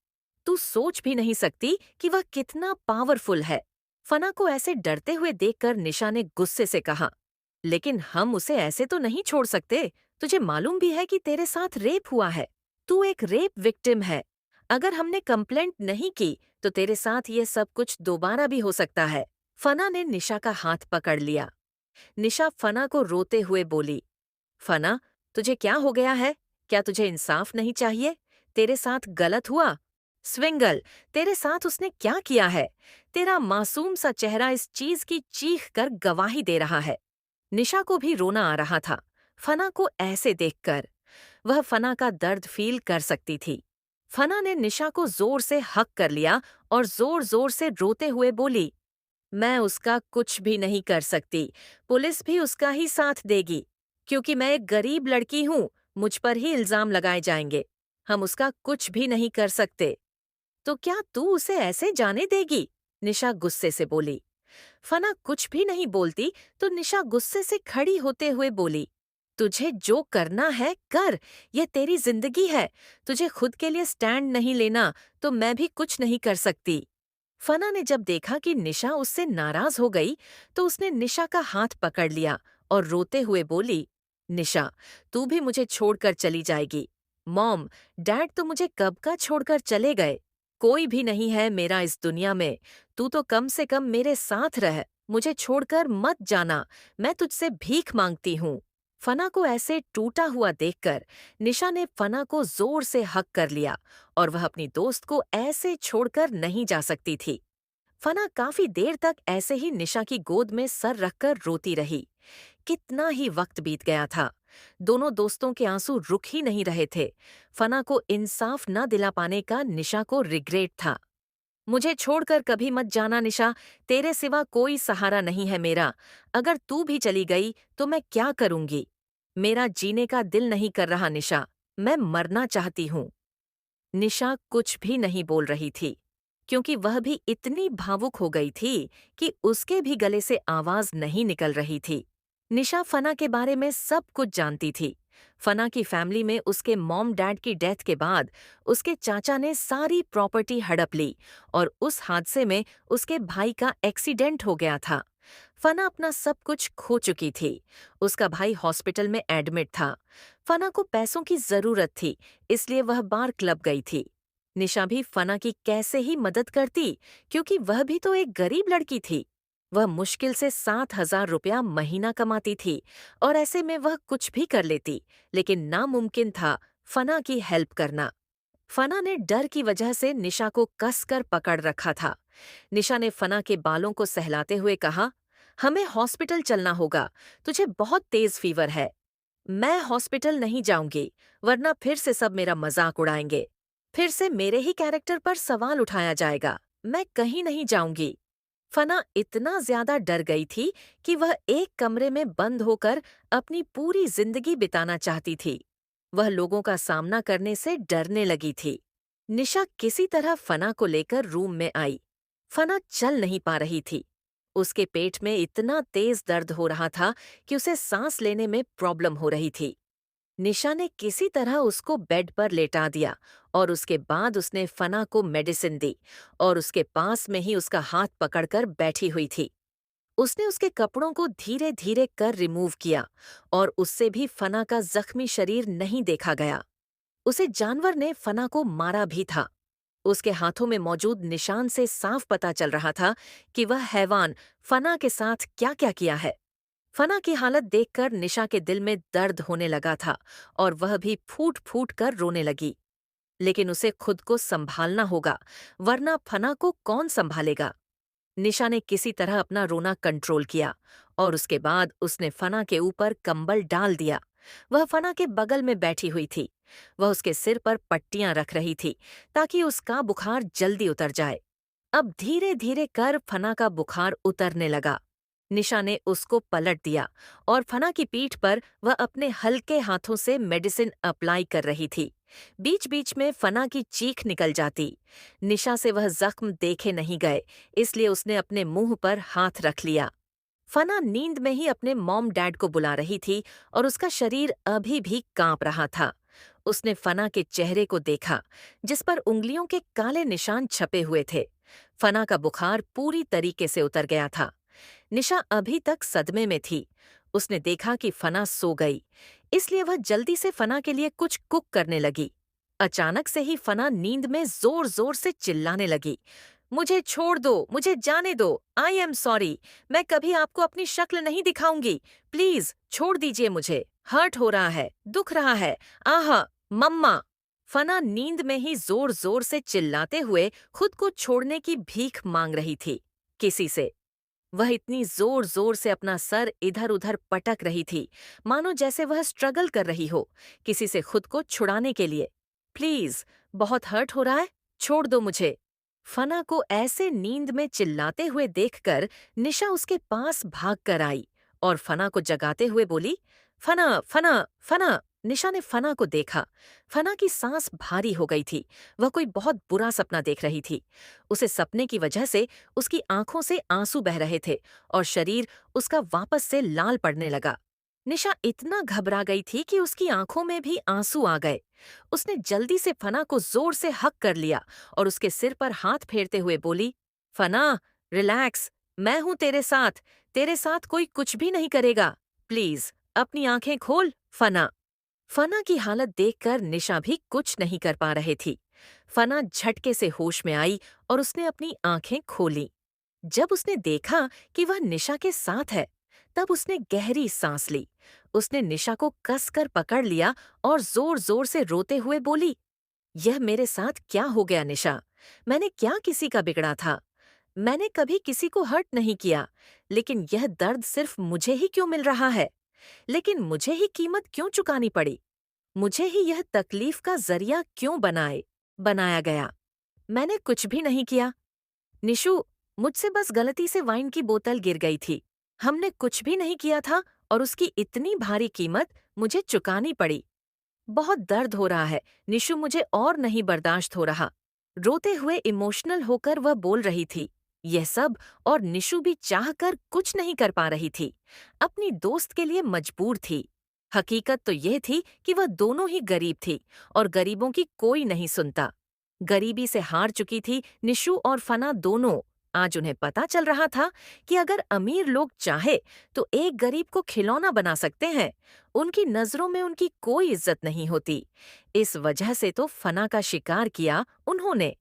तू सोच भी नहीं सकती कि वह कितना पावरफुल है। फना को ऐसे डरते हुए देखकर निशा ने गुस्से से कहा, लेकिन हम उसे ऐसे तो नहीं छोड़ सकते। तुझे मालूम भी है कि तेरे साथ रेप हुआ है। तू एक रेप विक्टिम है। अगर हमने कंप्लेंट नहीं की तो तेरे साथ ये सब कुछ दोबारा भी हो सकता है। फना ने निशा का हाथ पकड़ लिया। निशा फना को रोते हुए बोली, फना, तुझे क्या हो गया है? क्या तुझे इंसाफ नहीं चाहिए? तेरे साथ गलत हुआ। स्विंगल, तेरे साथ उसने क्या किया है? तेरा मासूम सा चेहरा इस चीज की चीख कर गवाही दे रहा है। निशा को भी रोना आ रहा था फना को ऐसे देखकर। वह फना का दर्द फील कर सकती थी। फना ने निशा को जोर से हक कर लिया और जोर जोर से रोते हुए बोली, मैं उसका कुछ भी नहीं कर सकती। पुलिस भी उसका ही साथ देगी, क्योंकि मैं एक गरीब लड़की हूँ। मुझ पर ही इल्जाम लगाए जाएंगे। हम उसका कुछ भी नहीं कर सकते। तो क्या तू उसे ऐसे जाने देगी? निशा गुस्से से बोली। फना कुछ भी नहीं बोलती तो निशा गुस्से से खड़ी होते हुए बोली, तुझे जो करना है कर। यह तेरी जिंदगी है। तुझे खुद के लिए स्टैंड नहीं लेना तो मैं भी कुछ नहीं कर सकती। फना ने जब देखा कि निशा उससे नाराज हो गई तो उसने निशा का हाथ पकड़ लिया और रोते हुए बोली, निशा, तू भी मुझे छोड़कर चली जाएगी। मॉम, डैड तो मुझे कब का छोड़कर चले गए। कोई भी नहीं है मेरा इस दुनिया में। तू तो कम से कम मेरे साथ रह। मुझे छोड़कर मत जाना। मैं तुझसे भीख मांगती हूँ। फना को ऐसे टूटा हुआ देखकर निशा ने फना को जोर से हक कर लिया और वह अपनी दोस्त को ऐसे छोड़कर नहीं जा सकती थी। फना काफी देर तक ऐसे ही निशा की गोद में सर रखकर रोती रही। कितना ही वक्त बीत गया था। दोनों दोस्तों के आंसू रुक ही नहीं रहे थे। फना को इंसाफ न दिला पाने का निशा को रिग्रेट था। मुझे छोड़कर कभी मत जाना निशा, तेरे सिवा कोई सहारा नहीं है मेरा। अगर तू भी चली गई तो मैं क्या करूंगी? मेरा जीने का दिल नहीं कर रहा निशा, मैं मरना चाहती हूँ। निशा कुछ भी नहीं बोल रही थी, क्योंकि वह भी इतनी भावुक हो गई थी कि उसके भी गले से आवाज नहीं निकल रही थी। निशा फना के बारे में सब कुछ जानती थी। फना की फैमिली में उसके मॉम डैड की डेथ के बाद उसके चाचा ने सारी प्रॉपर्टी हड़प ली और उस हादसे में उसके भाई का एक्सीडेंट हो गया था। फना अपना सब कुछ खो चुकी थी। उसका भाई हॉस्पिटल में एडमिट था। फना को पैसों की जरूरत थी, इसलिए वह बार क्लब गई थी। निशा भी फना की कैसे ही मदद करती, क्योंकि वह भी तो एक गरीब लड़की थी। वह मुश्किल से 7,000 रुपया महीना कमाती थी और ऐसे में वह कुछ भी कर लेती, लेकिन नामुमकिन था फना की हेल्प करना। फना ने डर की वजह से निशा को कसकर पकड़ रखा था। निशा ने फना के बालों को सहलाते हुए कहा, हमें हॉस्पिटल चलना होगा। तुझे बहुत तेज फीवर है। मैं हॉस्पिटल नहीं जाऊंगी, वरना फिर से सब मेरा मजाक उड़ाएंगे। फिर से मेरे ही कैरेक्टर पर सवाल उठाया जाएगा। मैं कहीं नहीं जाऊंगी। फना इतना ज्यादा डर गई थी कि वह एक कमरे में बंद होकर अपनी पूरी जिंदगी बिताना चाहती थी। वह लोगों का सामना करने से डरने लगी थी। निशा किसी तरह फना को लेकर रूम में आई। फना चल नहीं पा रही थी। उसके पेट में इतना तेज दर्द हो रहा था कि उसे सांस लेने में प्रॉब्लम हो रही थी। निशा ने किसी तरह उसको बेड पर लेटा दिया और उसके बाद उसने फना को मेडिसिन दी और उसके पास में ही उसका हाथ पकड़कर बैठी हुई थी। उसने उसके कपड़ों को धीरे धीरे कर रिमूव किया और उससे भी फना का जख्मी शरीर नहीं देखा गया। उसे जानवर ने फना को मारा भी था। उसके हाथों में मौजूद निशान से साफ पता चल रहा था कि वह हैवान फना के साथ क्या क्या किया है। फना की हालत देखकर निशा के दिल में दर्द होने लगा था और वह भी फूट फूट कर रोने लगी। लेकिन उसे खुद को संभालना होगा, वरना फना को कौन संभालेगा। निशा ने किसी तरह अपना रोना कंट्रोल किया और उसके बाद उसने फना के ऊपर कंबल डाल दिया। वह फना के बगल में बैठी हुई थी। वह उसके सिर पर पट्टियां रख रही थी ताकि उसका बुखार जल्दी उतर जाए। अब धीरे धीरे कर फना का बुखार उतरने लगा। निशा ने उसको पलट दिया और फना की पीठ पर वह अपने हल्के हाथों से मेडिसिन अप्लाई कर रही थी। बीच बीच में फना की चीख निकल जाती। निशा से वह जख्म देखे नहीं गए, इसलिए उसने अपने मुंह पर हाथ रख लिया। फना नींद में ही अपने मॉम डैड को बुला रही थी और उसका शरीर अभी भी कांप रहा था। उसने फना के चेहरे को देखा, जिस पर उंगलियों के काले निशान छपे हुए थे। फना का बुखार पूरी तरीके से उतर गया था। निशा अभी तक सदमे में थी। उसने देखा कि फना सो गई, इसलिए वह जल्दी से फना के लिए कुछ कुक करने लगी। अचानक से ही फना नींद में जोर जोर से चिल्लाने लगी, मुझे छोड़ दो, मुझे जाने दो, आई एम सॉरी, मैं कभी आपको अपनी शक्ल नहीं दिखाऊंगी, प्लीज छोड़ दीजिए मुझे, हर्ट हो रहा है, दुख रहा है, आहा, मम्मा। फना नींद में ही जोर जोर से चिल्लाते हुए खुद को छोड़ने की भीख मांग रही थी किसी से। वह इतनी जोर जोर से अपना सर इधर उधर पटक रही थी, मानो जैसे वह स्ट्रगल कर रही हो किसी से खुद को छुड़ाने के लिए। प्लीज, बहुत हर्ट हो रहा है, छोड़ दो मुझे। फना को ऐसे नींद में चिल्लाते हुए देखकर निशा उसके पास भाग कर आई और फना को जगाते हुए बोली, फना फना फना। निशा ने फना को देखा। फना की सांस भारी हो गई थी। वह कोई बहुत बुरा सपना देख रही थी। उसे सपने की वजह से उसकी आंखों से आंसू बह रहे थे और शरीर उसका वापस से लाल पड़ने लगा। निशा इतना घबरा गई थी कि उसकी आंखों में भी आंसू आ गए। उसने जल्दी से फना को जोर से हक कर लिया और उसके सिर पर हाथ फेरते हुए बोली, फना, रिलैक्स, मैं हूं तेरे साथ कोई कुछ भी नहीं करेगा। प्लीज, अपनी आंखें खोल, फना। फना की हालत देखकर निशा भी कुछ नहीं कर पा रहे थी। फना झटके से होश में आई और उसने अपनी आंखें खोली। जब उसने देखा कि वह निशा के साथ है, तब उसने गहरी सांस ली। उसने निशा को कसकर पकड़ लिया और जोर जोर से रोते हुए बोली, यह मेरे साथ क्या हो गया निशा? मैंने क्या किसी का बिगड़ा था? मैंने कभी किसी को हर्ट नहीं किया, लेकिन यह दर्द सिर्फ मुझे ही क्यों मिल रहा है? लेकिन मुझे ही कीमत क्यों चुकानी पड़ी? मुझे ही यह तकलीफ का जरिया क्यों बनाया गया? मैंने कुछ भी नहीं किया। निशु, मुझसे बस गलती से वाइन की बोतल गिर गई थी। हमने कुछ भी नहीं किया था और उसकी इतनी भारी कीमत मुझे चुकानी पड़ी। बहुत दर्द हो रहा है निशु, मुझे और नहीं बर्दाश्त हो रहा। रोते हुए इमोशनल होकर वह बोल रही थी। यह सब और निशु भी चाहकर कुछ नहीं कर पा रही थी। अपनी दोस्त के लिए मजबूर थी। हकीकत तो यह थी कि वह दोनों ही गरीब थी और गरीबों की कोई नहीं सुनता। गरीबी से हार चुकी थी निशु और फना दोनों। आज उन्हें पता चल रहा था कि अगर अमीर लोग चाहे तो एक गरीब को खिलौना बना सकते हैं। उनकी नजरों में उनकी कोई इज्जत नहीं होती। इस वजह से तो फना का शिकार किया उन्होंने।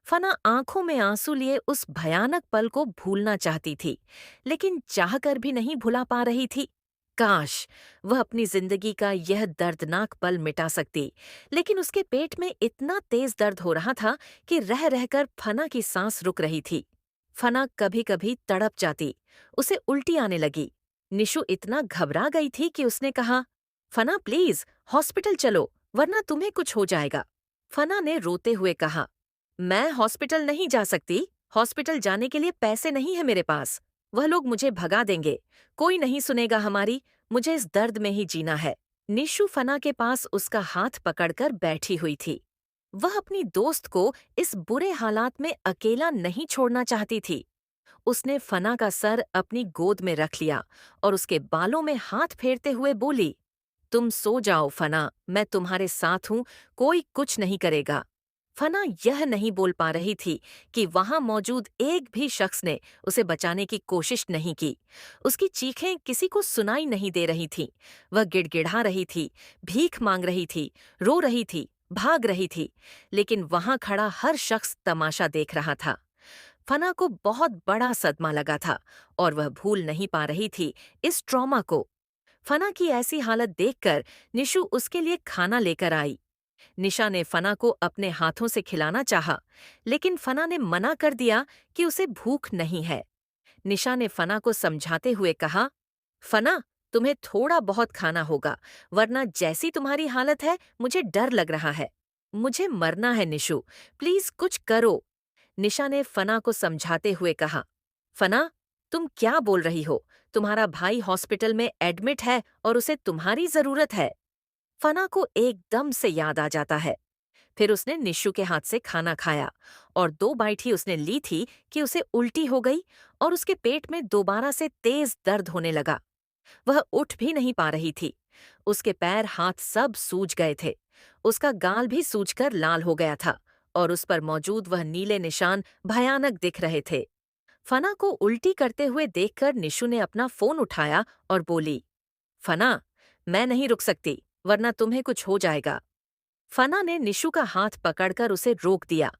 फना आंखों में आंसू लिए उस भयानक पल को भूलना चाहती थी, लेकिन चाहकर भी नहीं भुला पा रही थी। काश वह अपनी जिंदगी का यह दर्दनाक पल मिटा सकती, लेकिन उसके पेट में इतना तेज दर्द हो रहा था कि रह रहकर फना की सांस रुक रही थी। फना कभी कभी तड़प जाती, उसे उल्टी आने लगी। निशु इतना घबरा गई थी कि उसने कहा, फना प्लीज हॉस्पिटल चलो, वरना तुम्हें कुछ हो जाएगा। फना ने रोते हुए कहा, मैं हॉस्पिटल नहीं जा सकती। हॉस्पिटल जाने के लिए पैसे नहीं है मेरे पास। वह लोग मुझे भगा देंगे। कोई नहीं सुनेगा हमारी। मुझे इस दर्द में ही जीना है। निशु फना के पास उसका हाथ पकड़कर बैठी हुई थी। वह अपनी दोस्त को इस बुरे हालात में अकेला नहीं छोड़ना चाहती थी। उसने फना का सर अपनी गोद में रख लिया और उसके बालों में हाथ फेरते हुए बोली, तुम सो जाओ फना, मैं तुम्हारे साथ हूं, कोई कुछ नहीं करेगा। फना यह नहीं बोल पा रही थी कि वहां मौजूद एक भी शख्स ने उसे बचाने की कोशिश नहीं की। उसकी चीखें किसी को सुनाई नहीं दे रही थीं। वह गिड़गिड़ा रही थी, भीख मांग रही थी, रो रही थी, भाग रही थी, लेकिन वहां खड़ा हर शख्स तमाशा देख रहा था। फना को बहुत बड़ा सदमा लगा था और वह भूल नहीं पा रही थी इस ट्रॉमा को। फना की ऐसी हालत देखकर निशु उसके लिए खाना लेकर आई। निशा ने फना को अपने हाथों से खिलाना चाहा, लेकिन फना ने मना कर दिया कि उसे भूख नहीं है। निशा ने फना को समझाते हुए कहा, फना, तुम्हें थोड़ा बहुत खाना होगा, वरना जैसी तुम्हारी हालत है मुझे डर लग रहा है। मुझे मरना है निशु, प्लीज कुछ करो। निशा ने फना को समझाते हुए कहा, फना, तुम क्या बोल रही हो? तुम्हारा भाई हॉस्पिटल में एडमिट है और उसे तुम्हारी जरूरत है। फना को एकदम से याद आ जाता है। फिर उसने निशु के हाथ से खाना खाया और 2 बाइट ही उसने ली थी कि उसे उल्टी हो गई और उसके पेट में दोबारा से तेज दर्द होने लगा। वह उठ भी नहीं पा रही थी। उसके पैर हाथ सब सूज गए थे। उसका गाल भी सूजकर लाल हो गया था और उस पर मौजूद वह नीले निशान भयानक दिख रहे थे। फना को उल्टी करते हुए देखकर निशु ने अपना फोन उठाया और बोली, फना, मैं नहीं रुक सकती, वरना तुम्हें कुछ हो जाएगा। फना ने निशु का हाथ पकड़कर उसे रोक दिया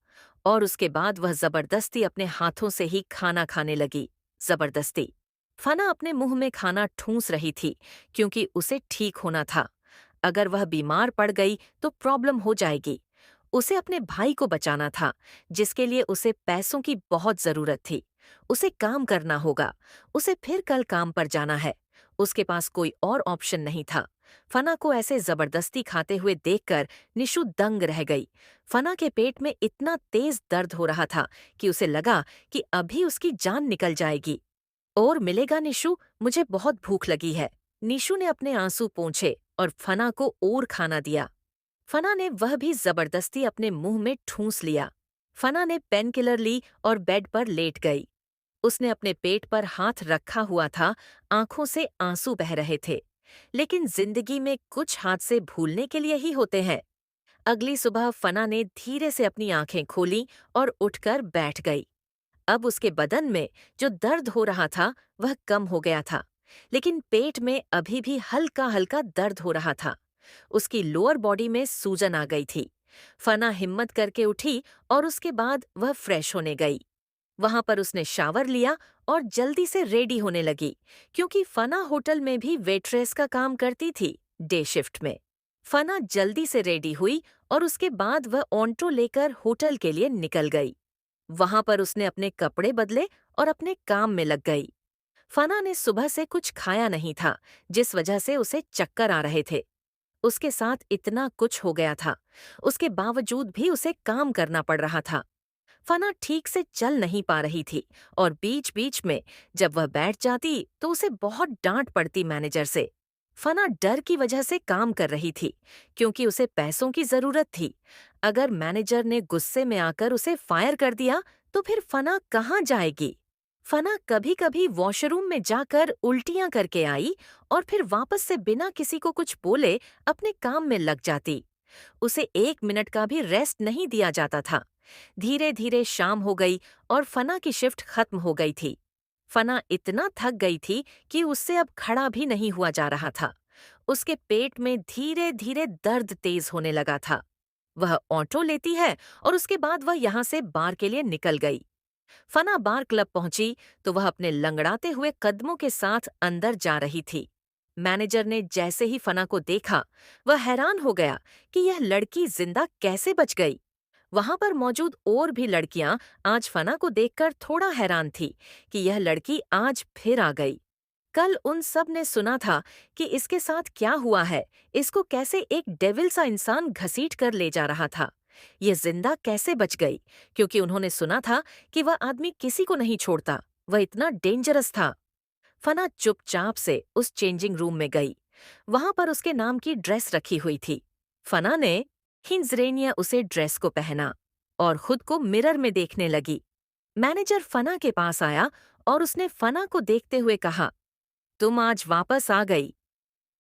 और उसके बाद वह जबरदस्ती अपने हाथों से ही खाना खाने लगी। जबरदस्ती। फना अपने मुंह में खाना ठूंस रही थी क्योंकि उसे ठीक होना था। अगर वह बीमार पड़ गई तो प्रॉब्लम हो जाएगी। उसे अपने भाई को बचाना था, जिसके लिए उसे पैसों की बहुत जरूरत थी। उसे काम करना होगा। उसे फिर कल काम पर जाना है। उसके पास कोई और ऑप्शन नहीं था। फना को ऐसे जबरदस्ती खाते हुए देखकर निशु दंग रह गई। फना के पेट में इतना तेज दर्द हो रहा था कि उसे लगा कि अभी उसकी जान निकल जाएगी। और मिलेगा निशु, मुझे बहुत भूख लगी है। निशु ने अपने आंसू पोंछे और फना को और खाना दिया। फना ने वह भी जबरदस्ती अपने मुंह में ठूंस लिया। फना ने पेन किलर ली और बेड पर लेट गई। उसने अपने पेट पर हाथ रखा हुआ था, आंखों से आंसू बह रहे थे। लेकिन जिंदगी में कुछ हादसे भूलने के लिए ही होते हैं। अगली सुबह फना ने धीरे से अपनी आंखें खोली और उठकर बैठ गई। अब उसके बदन में जो दर्द हो रहा था वह कम हो गया था, लेकिन पेट में अभी भी हल्का हल्का दर्द हो रहा था। उसकी लोअर बॉडी में सूजन आ गई थी। फना हिम्मत करके उठी और उसके बाद वह फ्रेश होने गई। वहां पर उसने शावर लिया और जल्दी से रेडी होने लगी, क्योंकि फना होटल में भी वेट्रेस का काम करती थी, डे शिफ्ट में। फना जल्दी से रेडी हुई और उसके बाद वह ऑन्टो लेकर होटल के लिए निकल गई। वहां पर उसने अपने कपड़े बदले और अपने काम में लग गई। फना ने सुबह से कुछ खाया नहीं था, जिस वजह से उसे चक्कर आ रहे थे। उसके साथ इतना कुछ हो गया था, उसके बावजूद भी उसे काम करना पड़ रहा था। फना ठीक से चल नहीं पा रही थी और बीच बीच में जब वह बैठ जाती तो उसे बहुत डांट पड़ती मैनेजर से। फना डर की वजह से काम कर रही थी, क्योंकि उसे पैसों की जरूरत थी। अगर मैनेजर ने गुस्से में आकर उसे फायर कर दिया तो फिर फना कहाँ जाएगी? फना कभी कभी वॉशरूम में जाकर उल्टियां करके आई और फिर वापस से बिना किसी को कुछ बोले अपने काम में लग जाती। उसे 1 मिनट का भी रेस्ट नहीं दिया जाता था। धीरे धीरे शाम हो गई और फना की शिफ्ट खत्म हो गई थी। फना इतना थक गई थी कि उससे अब खड़ा भी नहीं हुआ जा रहा था। उसके पेट में धीरे धीरे दर्द तेज होने लगा था। वह ऑटो लेती है और उसके बाद वह यहाँ से बार के लिए निकल गई। फना बार क्लब पहुंची तो वह अपने लंगड़ाते हुए कदमों के साथ अंदर जा रही थी। मैनेजर ने जैसे ही फना को देखा, वह हैरान हो गया कि यह लड़की जिंदा कैसे बच गई। वहां पर मौजूद और भी लड़कियां आज फना को देखकर थोड़ा हैरान थी कि यह लड़की आज फिर आ गई। कल उन सब ने सुना था कि इसके साथ क्या हुआ है, इसको कैसे एक डेविल सा इंसान घसीट कर ले जा रहा था। ये जिंदा कैसे बच गई, क्योंकि उन्होंने सुना था कि वह आदमी किसी को नहीं छोड़ता, वह इतना डेंजरस था। फना चुपचाप से उस चेंजिंग रूम में गई। वहां पर उसके नाम की ड्रेस रखी हुई थी। फना ने हिंजरेनिया उसे ड्रेस को पहना और खुद को मिरर में देखने लगी। मैनेजर फना के पास आया और उसने फना को देखते हुए कहा, तुम आज वापस आ गई।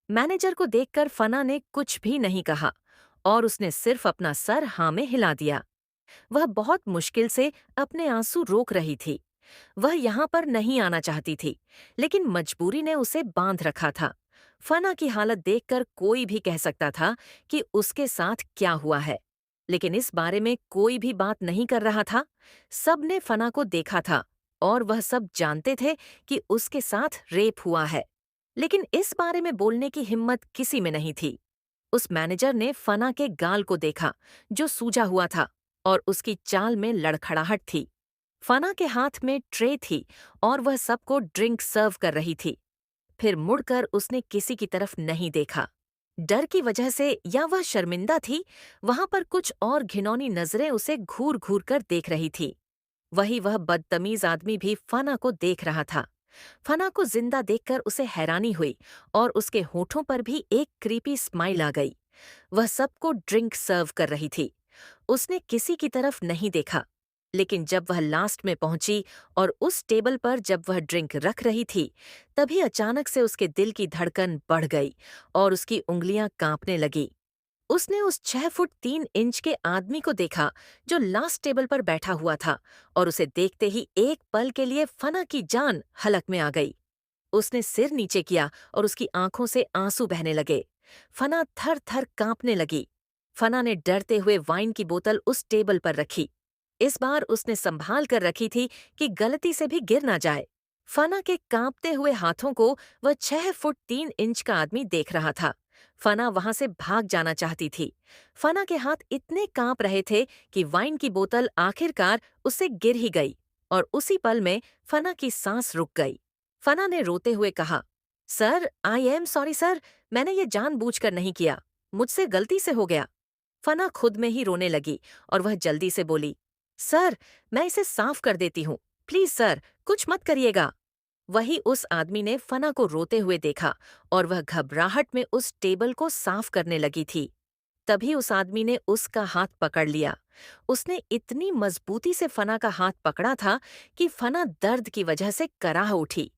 मैनेजर को देखकर फना ने कुछ भी नहीं कहा और उसने सिर्फ अपना सर हाँ में हिला दिया। वह बहुत मुश्किल से अपने आंसू रोक रही थी। वह यहाँ पर नहीं आना चाहती थी, लेकिन मजबूरी ने उसे बांध रखा था। फना की हालत देखकर कोई भी कह सकता था कि उसके साथ क्या हुआ है। लेकिन इस बारे में कोई भी बात नहीं कर रहा था। सब ने फना को देखा था और वह सब जानते थे कि उसके साथ रेप हुआ है, लेकिन इस बारे में बोलने की हिम्मत किसी में नहीं थी। उस मैनेजर ने फना के गाल को देखा, जो सूजा हुआ था, और उसकी चाल में लड़खड़ाहट थी। फना के हाथ में ट्रे थी और वह सबको ड्रिंक सर्व कर रही थी। फिर मुड़कर उसने किसी की तरफ नहीं देखा। डर की वजह से या वह शर्मिंदा थी, वहां पर कुछ और घिनौनी नजरें उसे घूर घूर कर देख रही थी। वही वह बदतमीज आदमी भी फना को देख रहा था। फना को जिंदा देखकर उसे हैरानी हुई और उसके होठों पर भी एक क्रीपी स्माइल आ गई। वह सबको ड्रिंक सर्व कर रही थी। उसने किसी की तरफ नहीं देखा, लेकिन जब वह लास्ट में पहुंची और उस टेबल पर जब वह ड्रिंक रख रही थी, तभी अचानक से उसके दिल की धड़कन बढ़ गई और उसकी उंगलियां कांपने लगी। उसने उस 6 फुट 3 इंच के आदमी को देखा, जो लास्ट टेबल पर बैठा हुआ था, और उसे देखते ही एक पल के लिए फना की जान हलक में आ गई। उसने सिर नीचे किया और उसकी आंखों से आंसू बहने लगे। फना थर थर कांपने लगी। फना ने डरते हुए वाइन की बोतल उस टेबल पर रखी। इस बार उसने संभाल कर रखी थी कि गलती से भी गिर ना जाए। फना के कांपते हुए हाथों को वह 6 फुट 3 इंच का आदमी देख रहा था। फना वहां से भाग जाना चाहती थी। फना के हाथ इतने कांप रहे थे कि वाइन की बोतल आखिरकार उससे गिर ही गई, और उसी पल में फना की सांस रुक गई। फना ने रोते हुए कहा, sir, I am sorry sir, मैंने ये जानबूझकर नहीं किया, मुझसे गलती से हो गया। फना खुद में ही रोने लगी और वह जल्दी से बोली, सर, मैं इसे साफ कर देती हूँ, प्लीज सर, कुछ मत करिएगा। वही उस आदमी ने फना को रोते हुए देखा और वह घबराहट में उस टेबल को साफ करने लगी थी। तभी उस आदमी ने उसका हाथ पकड़ लिया। उसने इतनी मजबूती से फना का हाथ पकड़ा था कि फना दर्द की वजह से कराह उठी।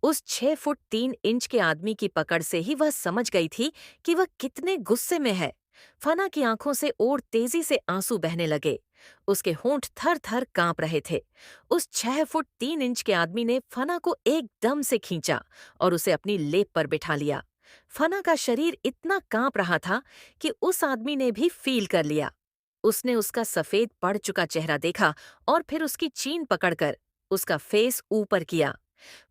उस 6 फुट 3 इंच के आदमी की पकड़ से ही वह समझ गई थी कि वह कितने गुस्से में है। फना की आंखों से और तेजी से आंसू बहने लगे। उसके होंठ थर थर कांप रहे थे। उस 6 फुट 3 इंच के आदमी ने फना को एकदम से खींचा और उसे अपनी लेप पर बिठा लिया। फना का शरीर इतना कांप रहा था कि उस आदमी ने भी फील कर लिया। उसने उसका सफेद पड़ चुका चेहरा देखा और फिर उसकी चीन पकड़कर उसका फेस ऊपर किया।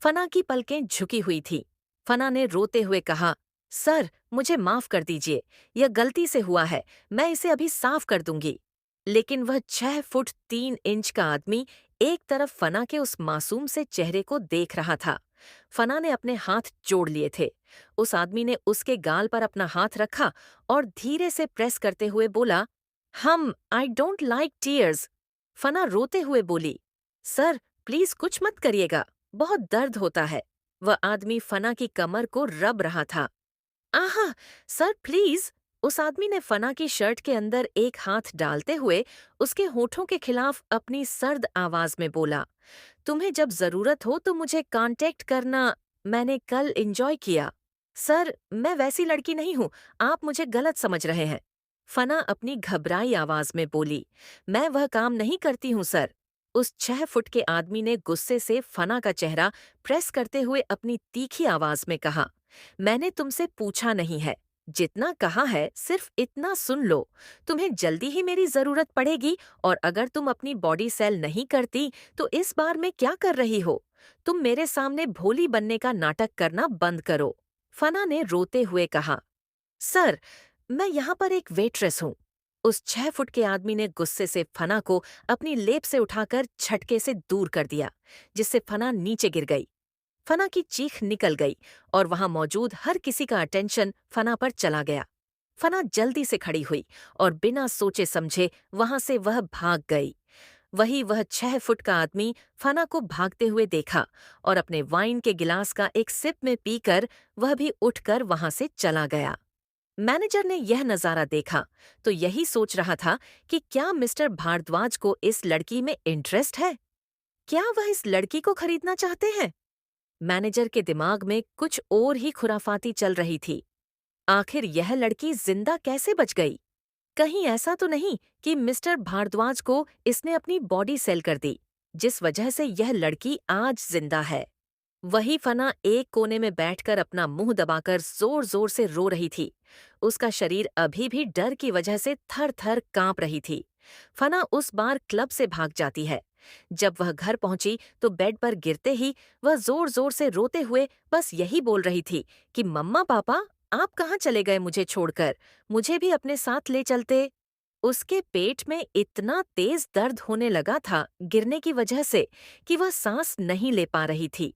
फना की पलकें झुकी हुई थी। फना ने रोते हुए कहा, सर, मुझे माफ कर दीजिए, यह गलती से हुआ है, मैं इसे अभी साफ कर दूंगी। लेकिन वह 6 फुट 3 इंच का आदमी एक तरफ फना के उस मासूम से चेहरे को देख रहा था। फना ने अपने हाथ जोड़ लिए थे। उस आदमी ने उसके गाल पर अपना हाथ रखा और धीरे से प्रेस करते हुए बोला, आई डोंट लाइक टीयर्स। फना रोते हुए बोली, सर, प्लीज कुछ मत करिएगा, बहुत दर्द होता है। वह आदमी फना की कमर को रब रहा था। आहा, सर प्लीज। उस आदमी ने फना की शर्ट के अंदर एक हाथ डालते हुए उसके होठों के खिलाफ अपनी सर्द आवाज में बोला, तुम्हें जब जरूरत हो तो मुझे कांटेक्ट करना, मैंने कल एंजॉय किया। सर, मैं वैसी लड़की नहीं हूं, आप मुझे गलत समझ रहे हैं। फना अपनी घबराई आवाज में बोली, मैं वह काम नहीं करती हूं सर। उस 6 फुट के आदमी ने गुस्से से फना का चेहरा प्रेस करते हुए अपनी तीखी आवाज में कहा, मैंने तुमसे पूछा नहीं है, जितना कहा है सिर्फ इतना सुन लो। तुम्हें जल्दी ही मेरी जरूरत पड़ेगी, और अगर तुम अपनी बॉडी सेल नहीं करती तो इस बार में क्या कर रही हो? तुम मेरे सामने भोली बनने का नाटक करना बंद करो। फना ने रोते हुए कहा, सर, मैं यहाँ पर एक वेट्रेस हूँ। उस 6 फुट के आदमी ने गुस्से से फना को अपनी लेप से उठाकर झटके से दूर कर दिया, जिससे फना नीचे गिर गई। फना की चीख निकल गई और वहां मौजूद हर किसी का अटेंशन फना पर चला गया। फना जल्दी से खड़ी हुई और बिना सोचे समझे वहां से वह भाग गई। वह 6 फुट का आदमी फना को भागते हुए देखा और अपने वाइन के गिलास का एक सिप में पीकर वह भी उठकर वहां से चला गया। मैनेजर ने यह नजारा देखा तो यही सोच रहा था कि क्या मिस्टर भारद्वाज को इस लड़की में इंटरेस्ट है? क्या वह इस लड़की को खरीदना चाहते हैं? मैनेजर के दिमाग में कुछ और ही खुराफाती चल रही थी। आखिर यह लड़की जिंदा कैसे बच गई? कहीं ऐसा तो नहीं कि मिस्टर भारद्वाज को इसने अपनी बॉडी सेल कर दी, जिस वजह से यह लड़की आज जिंदा है। वही फना एक कोने में बैठकर अपना मुंह दबाकर जोर जोर से रो रही थी। उसका शरीर अभी भी डर की वजह से थर थर कांप रही थी। फना उस बार क्लब से भाग जाती है। जब वह घर पहुंची तो बेड पर गिरते ही वह जोर जोर से रोते हुए बस यही बोल रही थी कि मम्मा पापा, आप कहाँ चले गए मुझे छोड़कर? मुझे भी अपने साथ ले चलते। उसके पेट में इतना तेज दर्द होने लगा था गिरने की वजह से कि वह सांस नहीं ले पा रही थी।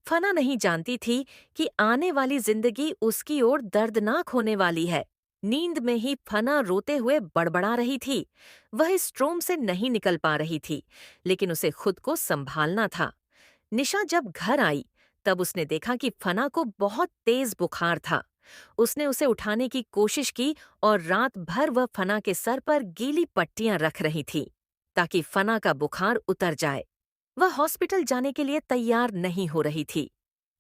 फना नहीं जानती थी कि आने वाली जिंदगी उसकी ओर दर्दनाक होने वाली है। नींद में ही फना रोते हुए बड़बड़ा रही थी। वह इस स्ट्रोम से नहीं निकल पा रही थी, लेकिन उसे खुद को संभालना था। निशा जब घर आई तब उसने देखा कि फना को बहुत तेज बुखार था। उसने उसे उठाने की कोशिश की और रात भर वह फना के सर पर गीली पट्टियां रख रही थी ताकि फना का बुखार उतर जाए। वह हॉस्पिटल जाने के लिए तैयार नहीं हो रही थी।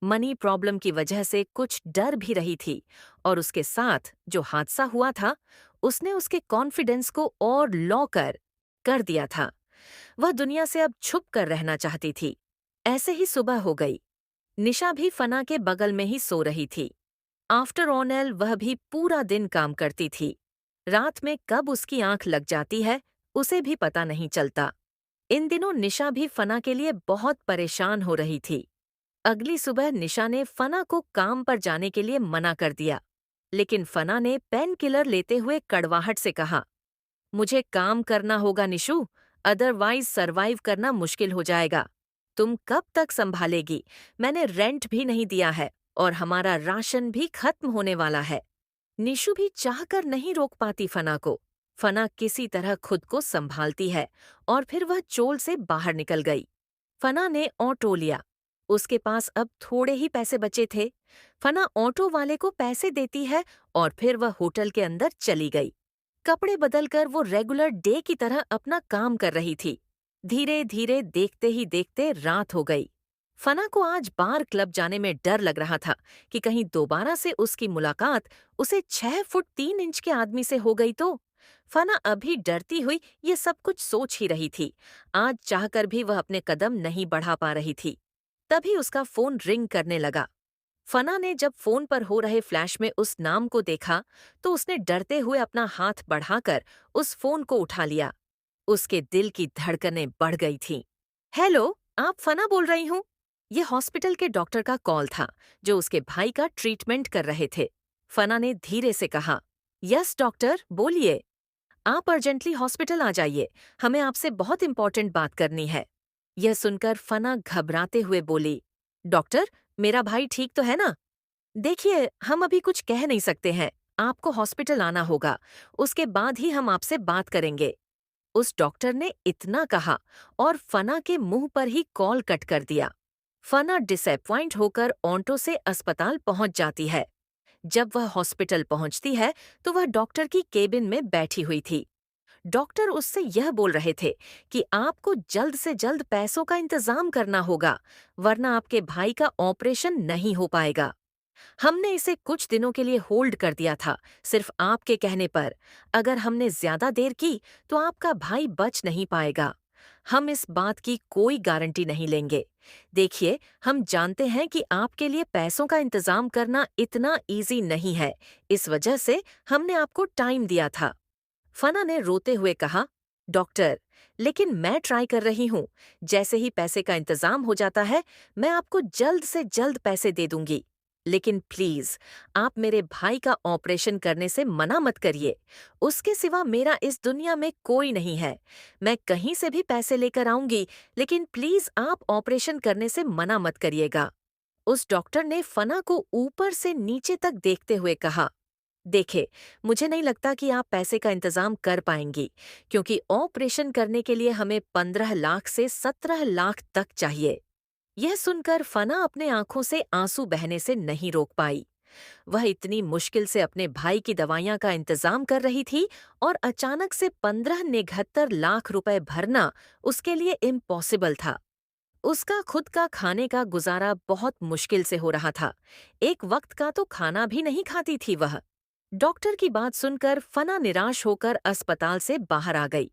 मनी प्रॉब्लम की वजह से कुछ डर भी रही थी और उसके साथ जो हादसा हुआ था उसने उसके कॉन्फिडेंस को और लॉकर कर दिया था। वह दुनिया से अब छुप कर रहना चाहती थी। ऐसे ही सुबह हो गई। निशा भी फना के बगल में ही सो रही थी। आफ्टर ऑनल वह भी पूरा दिन काम करती थी। रात में कब उसकी आंख लग जाती है उसे भी पता नहीं चलता। इन दिनों निशा भी फना के लिए बहुत परेशान हो रही थी। अगली सुबह निशा ने फना को काम पर जाने के लिए मना कर दिया, लेकिन फना ने पेन किलर लेते हुए कड़वाहट से कहा, मुझे काम करना होगा निशु, अदरवाइज सरवाइव करना मुश्किल हो जाएगा। तुम कब तक संभालेगी? मैंने रेंट भी नहीं दिया है और हमारा राशन भी खत्म होने वाला है। निशु भी चाहकर नहीं रोक पाती फना को। फना किसी तरह खुद को संभालती है और फिर वह चोल से बाहर निकल गई। फना ने ऑटो लिया। उसके पास अब थोड़े ही पैसे बचे थे। फना ऑटो वाले को पैसे देती है और फिर वह होटल के अंदर चली गई। कपड़े बदलकर वो रेगुलर डे की तरह अपना काम कर रही थी। धीरे धीरे देखते ही देखते रात हो गई। फना को आज बार क्लब जाने में डर लग रहा था कि कहीं दोबारा से उसकी मुलाकात उसे 6 फुट 3 इंच के आदमी से हो गई तो। फना अभी डरती हुई ये सब कुछ सोच ही रही थी। आज चाहकर भी वह अपने कदम नहीं बढ़ा पा रही थी। तभी उसका फोन रिंग करने लगा। फना ने जब फोन पर हो रहे फ्लैश में उस नाम को देखा तो उसने डरते हुए अपना हाथ बढ़ाकर उस फोन को उठा लिया। उसके दिल की धड़कनें बढ़ गई थीं। हेलो, आप फना बोल रही हूँ? ये हॉस्पिटल के डॉक्टर का कॉल था जो उसके भाई का ट्रीटमेंट कर रहे थे। फना ने धीरे से कहा, यस डॉक्टर, बोलिए। आप अर्जेंटली हॉस्पिटल आ जाइए, हमें आपसे बहुत इंपॉर्टेंट बात करनी है। यह सुनकर फना घबराते हुए बोली, डॉक्टर, मेरा भाई ठीक तो है ना? देखिए, हम अभी कुछ कह नहीं सकते हैं। आपको हॉस्पिटल आना होगा, उसके बाद ही हम आपसे बात करेंगे। उस डॉक्टर ने इतना कहा और फना के मुंह पर ही कॉल कट कर दिया। फना डिसअपॉइंट होकर ऑटो से अस्पताल पहुंच जाती है। जब वह हॉस्पिटल पहुंचती है तो वह डॉक्टर की केबिन में बैठी हुई थी। डॉक्टर उससे यह बोल रहे थे कि आपको जल्द से जल्द पैसों का इंतजाम करना होगा, वरना आपके भाई का ऑपरेशन नहीं हो पाएगा। हमने इसे कुछ दिनों के लिए होल्ड कर दिया था, सिर्फ आपके कहने पर। अगर हमने ज्यादा देर की तो आपका भाई बच नहीं पाएगा। हम इस बात की कोई गारंटी नहीं लेंगे। देखिए, हम जानते हैं कि आपके लिए पैसों का इंतजाम करना इतना इजी नहीं है, इस वजह से हमने आपको टाइम दिया था। फना ने रोते हुए कहा, डॉक्टर, लेकिन मैं ट्राई कर रही हूँ। जैसे ही पैसे का इंतजाम हो जाता है, मैं आपको जल्द से जल्द पैसे दे दूंगी। लेकिन प्लीज, आप मेरे भाई का ऑपरेशन करने से मना मत करिए। उसके सिवा मेरा इस दुनिया में कोई नहीं है। मैं कहीं से भी पैसे लेकर आऊंगी, लेकिन प्लीज आप ऑपरेशन करने से मना मत करिएगा। उस डॉक्टर ने फना को ऊपर से नीचे तक देखते हुए कहा, देखे, मुझे नहीं लगता कि आप पैसे का इंतजाम कर पाएंगी, क्योंकि ऑपरेशन करने के लिए हमें 15 लाख से 17 लाख तक चाहिए। यह सुनकर फना अपने आंखों से आंसू बहने से नहीं रोक पाई। वह इतनी मुश्किल से अपने भाई की दवाइयां का इंतजाम कर रही थी और अचानक से 15 ने 71 लाख रुपए भरना उसके लिए इम्पॉसिबल था। उसका खुद का खाने का गुजारा बहुत मुश्किल से हो रहा था। एक वक्त का तो खाना भी नहीं खाती थी वह। डॉक्टर की बात सुनकर फना निराश होकर अस्पताल से बाहर आ गई।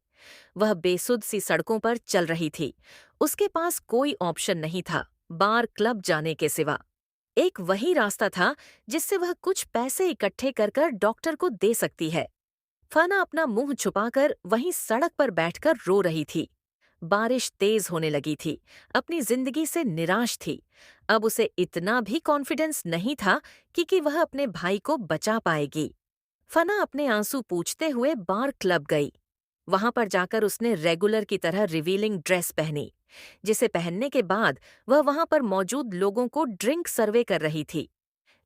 वह बेसुध सी सड़कों पर चल रही थी। उसके पास कोई ऑप्शन नहीं था, बार क्लब जाने के सिवा। एक वही रास्ता था जिससे वह कुछ पैसे इकट्ठे कर कर डॉक्टर को दे सकती है। फना अपना मुंह छुपाकर वहीं सड़क पर बैठकर रो रही थी। बारिश तेज होने लगी थी, अपनी जिंदगी से निराश थी। अब उसे इतना भी कॉन्फिडेंस नहीं था कि वह अपने भाई को बचा पाएगी। फना अपने आंसू पूछते हुए बार क्लब गई। वहां पर जाकर उसने रेगुलर की तरह रिवीलिंग ड्रेस पहनी, जिसे पहनने के बाद वह वहां पर मौजूद लोगों को ड्रिंक सर्वे कर रही थी।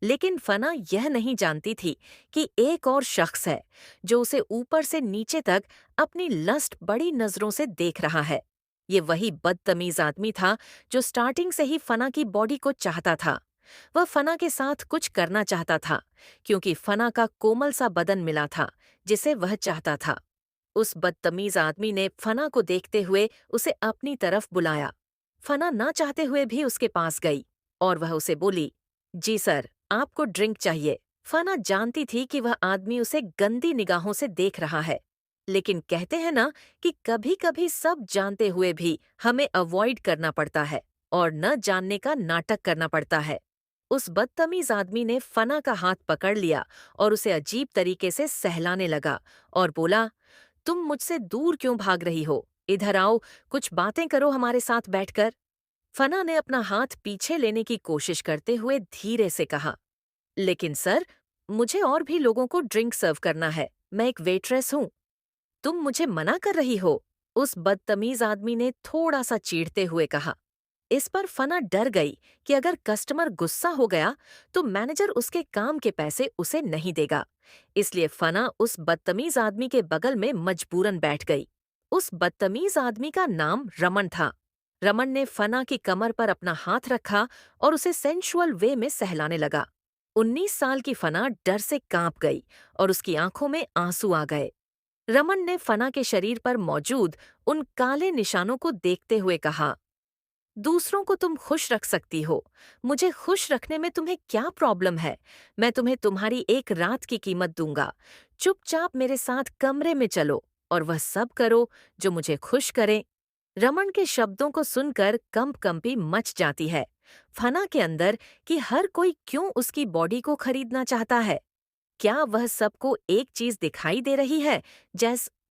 लेकिन फना यह नहीं जानती थी कि एक और शख्स है जो उसे ऊपर से नीचे तक अपनी लस्ट बड़ी नजरों से देख रहा है। ये वही बदतमीज आदमी था जो स्टार्टिंग से ही फना की बॉडी को चाहता था। वह फना के साथ कुछ करना चाहता था क्योंकि फना का कोमल सा बदन मिला था जिसे वह चाहता था। उस बदतमीज आदमी ने फना को देखते हुए उसे अपनी तरफ बुलाया। फना ना चाहते हुए भी उसके पास गई और वह उसे बोली, जी सर, आपको ड्रिंक चाहिए। फना जानती थी कि वह आदमी उसे गंदी निगाहों से देख रहा है, लेकिन कहते हैं ना कि कभी कभी सब जानते हुए भी हमें अवॉइड करना पड़ता है और न जानने का नाटक करना पड़ता है। उस बदतमीज आदमी ने फना का हाथ पकड़ लिया और उसे अजीब तरीके से सहलाने लगा और बोला, तुम मुझसे दूर क्यों भाग रही हो? इधर आओ, कुछ बातें करो हमारे साथ बैठकर। फना ने अपना हाथ पीछे लेने की कोशिश करते हुए धीरे से कहा, लेकिन सर, मुझे और भी लोगों को ड्रिंक सर्व करना है। मैं एक वेट्रेस हूँ। तुम मुझे मना कर रही हो? उस बदतमीज आदमी ने थोड़ा सा चीढ़ते हुए कहा। इस पर फना डर गई कि अगर कस्टमर गुस्सा हो गया तो मैनेजर उसके काम के पैसे उसे नहीं देगा। इसलिए फना उस बदतमीज आदमी के बगल में मजबूरन बैठ गई। उस बदतमीज आदमी का नाम रमन था। रमन ने फना की कमर पर अपना हाथ रखा और उसे सेंशुअल वे में सहलाने लगा। 19 साल की फना डर से कांप गई और उसकी आंखों में आंसू आ गए। रमन ने फना के शरीर पर मौजूद उन काले निशानों को देखते हुए कहा, दूसरों को तुम खुश रख सकती हो, मुझे खुश रखने में तुम्हें क्या प्रॉब्लम है? मैं तुम्हें तुम्हारी एक रात की कीमत दूंगा। चुपचाप मेरे साथ कमरे में चलो और वह सब करो जो मुझे खुश करे। रमन के शब्दों को सुनकर कंपी मच जाती है फना के अंदर कि हर कोई क्यों उसकी बॉडी को खरीदना चाहता है। क्या वह सबको एक चीज दिखाई दे रही है,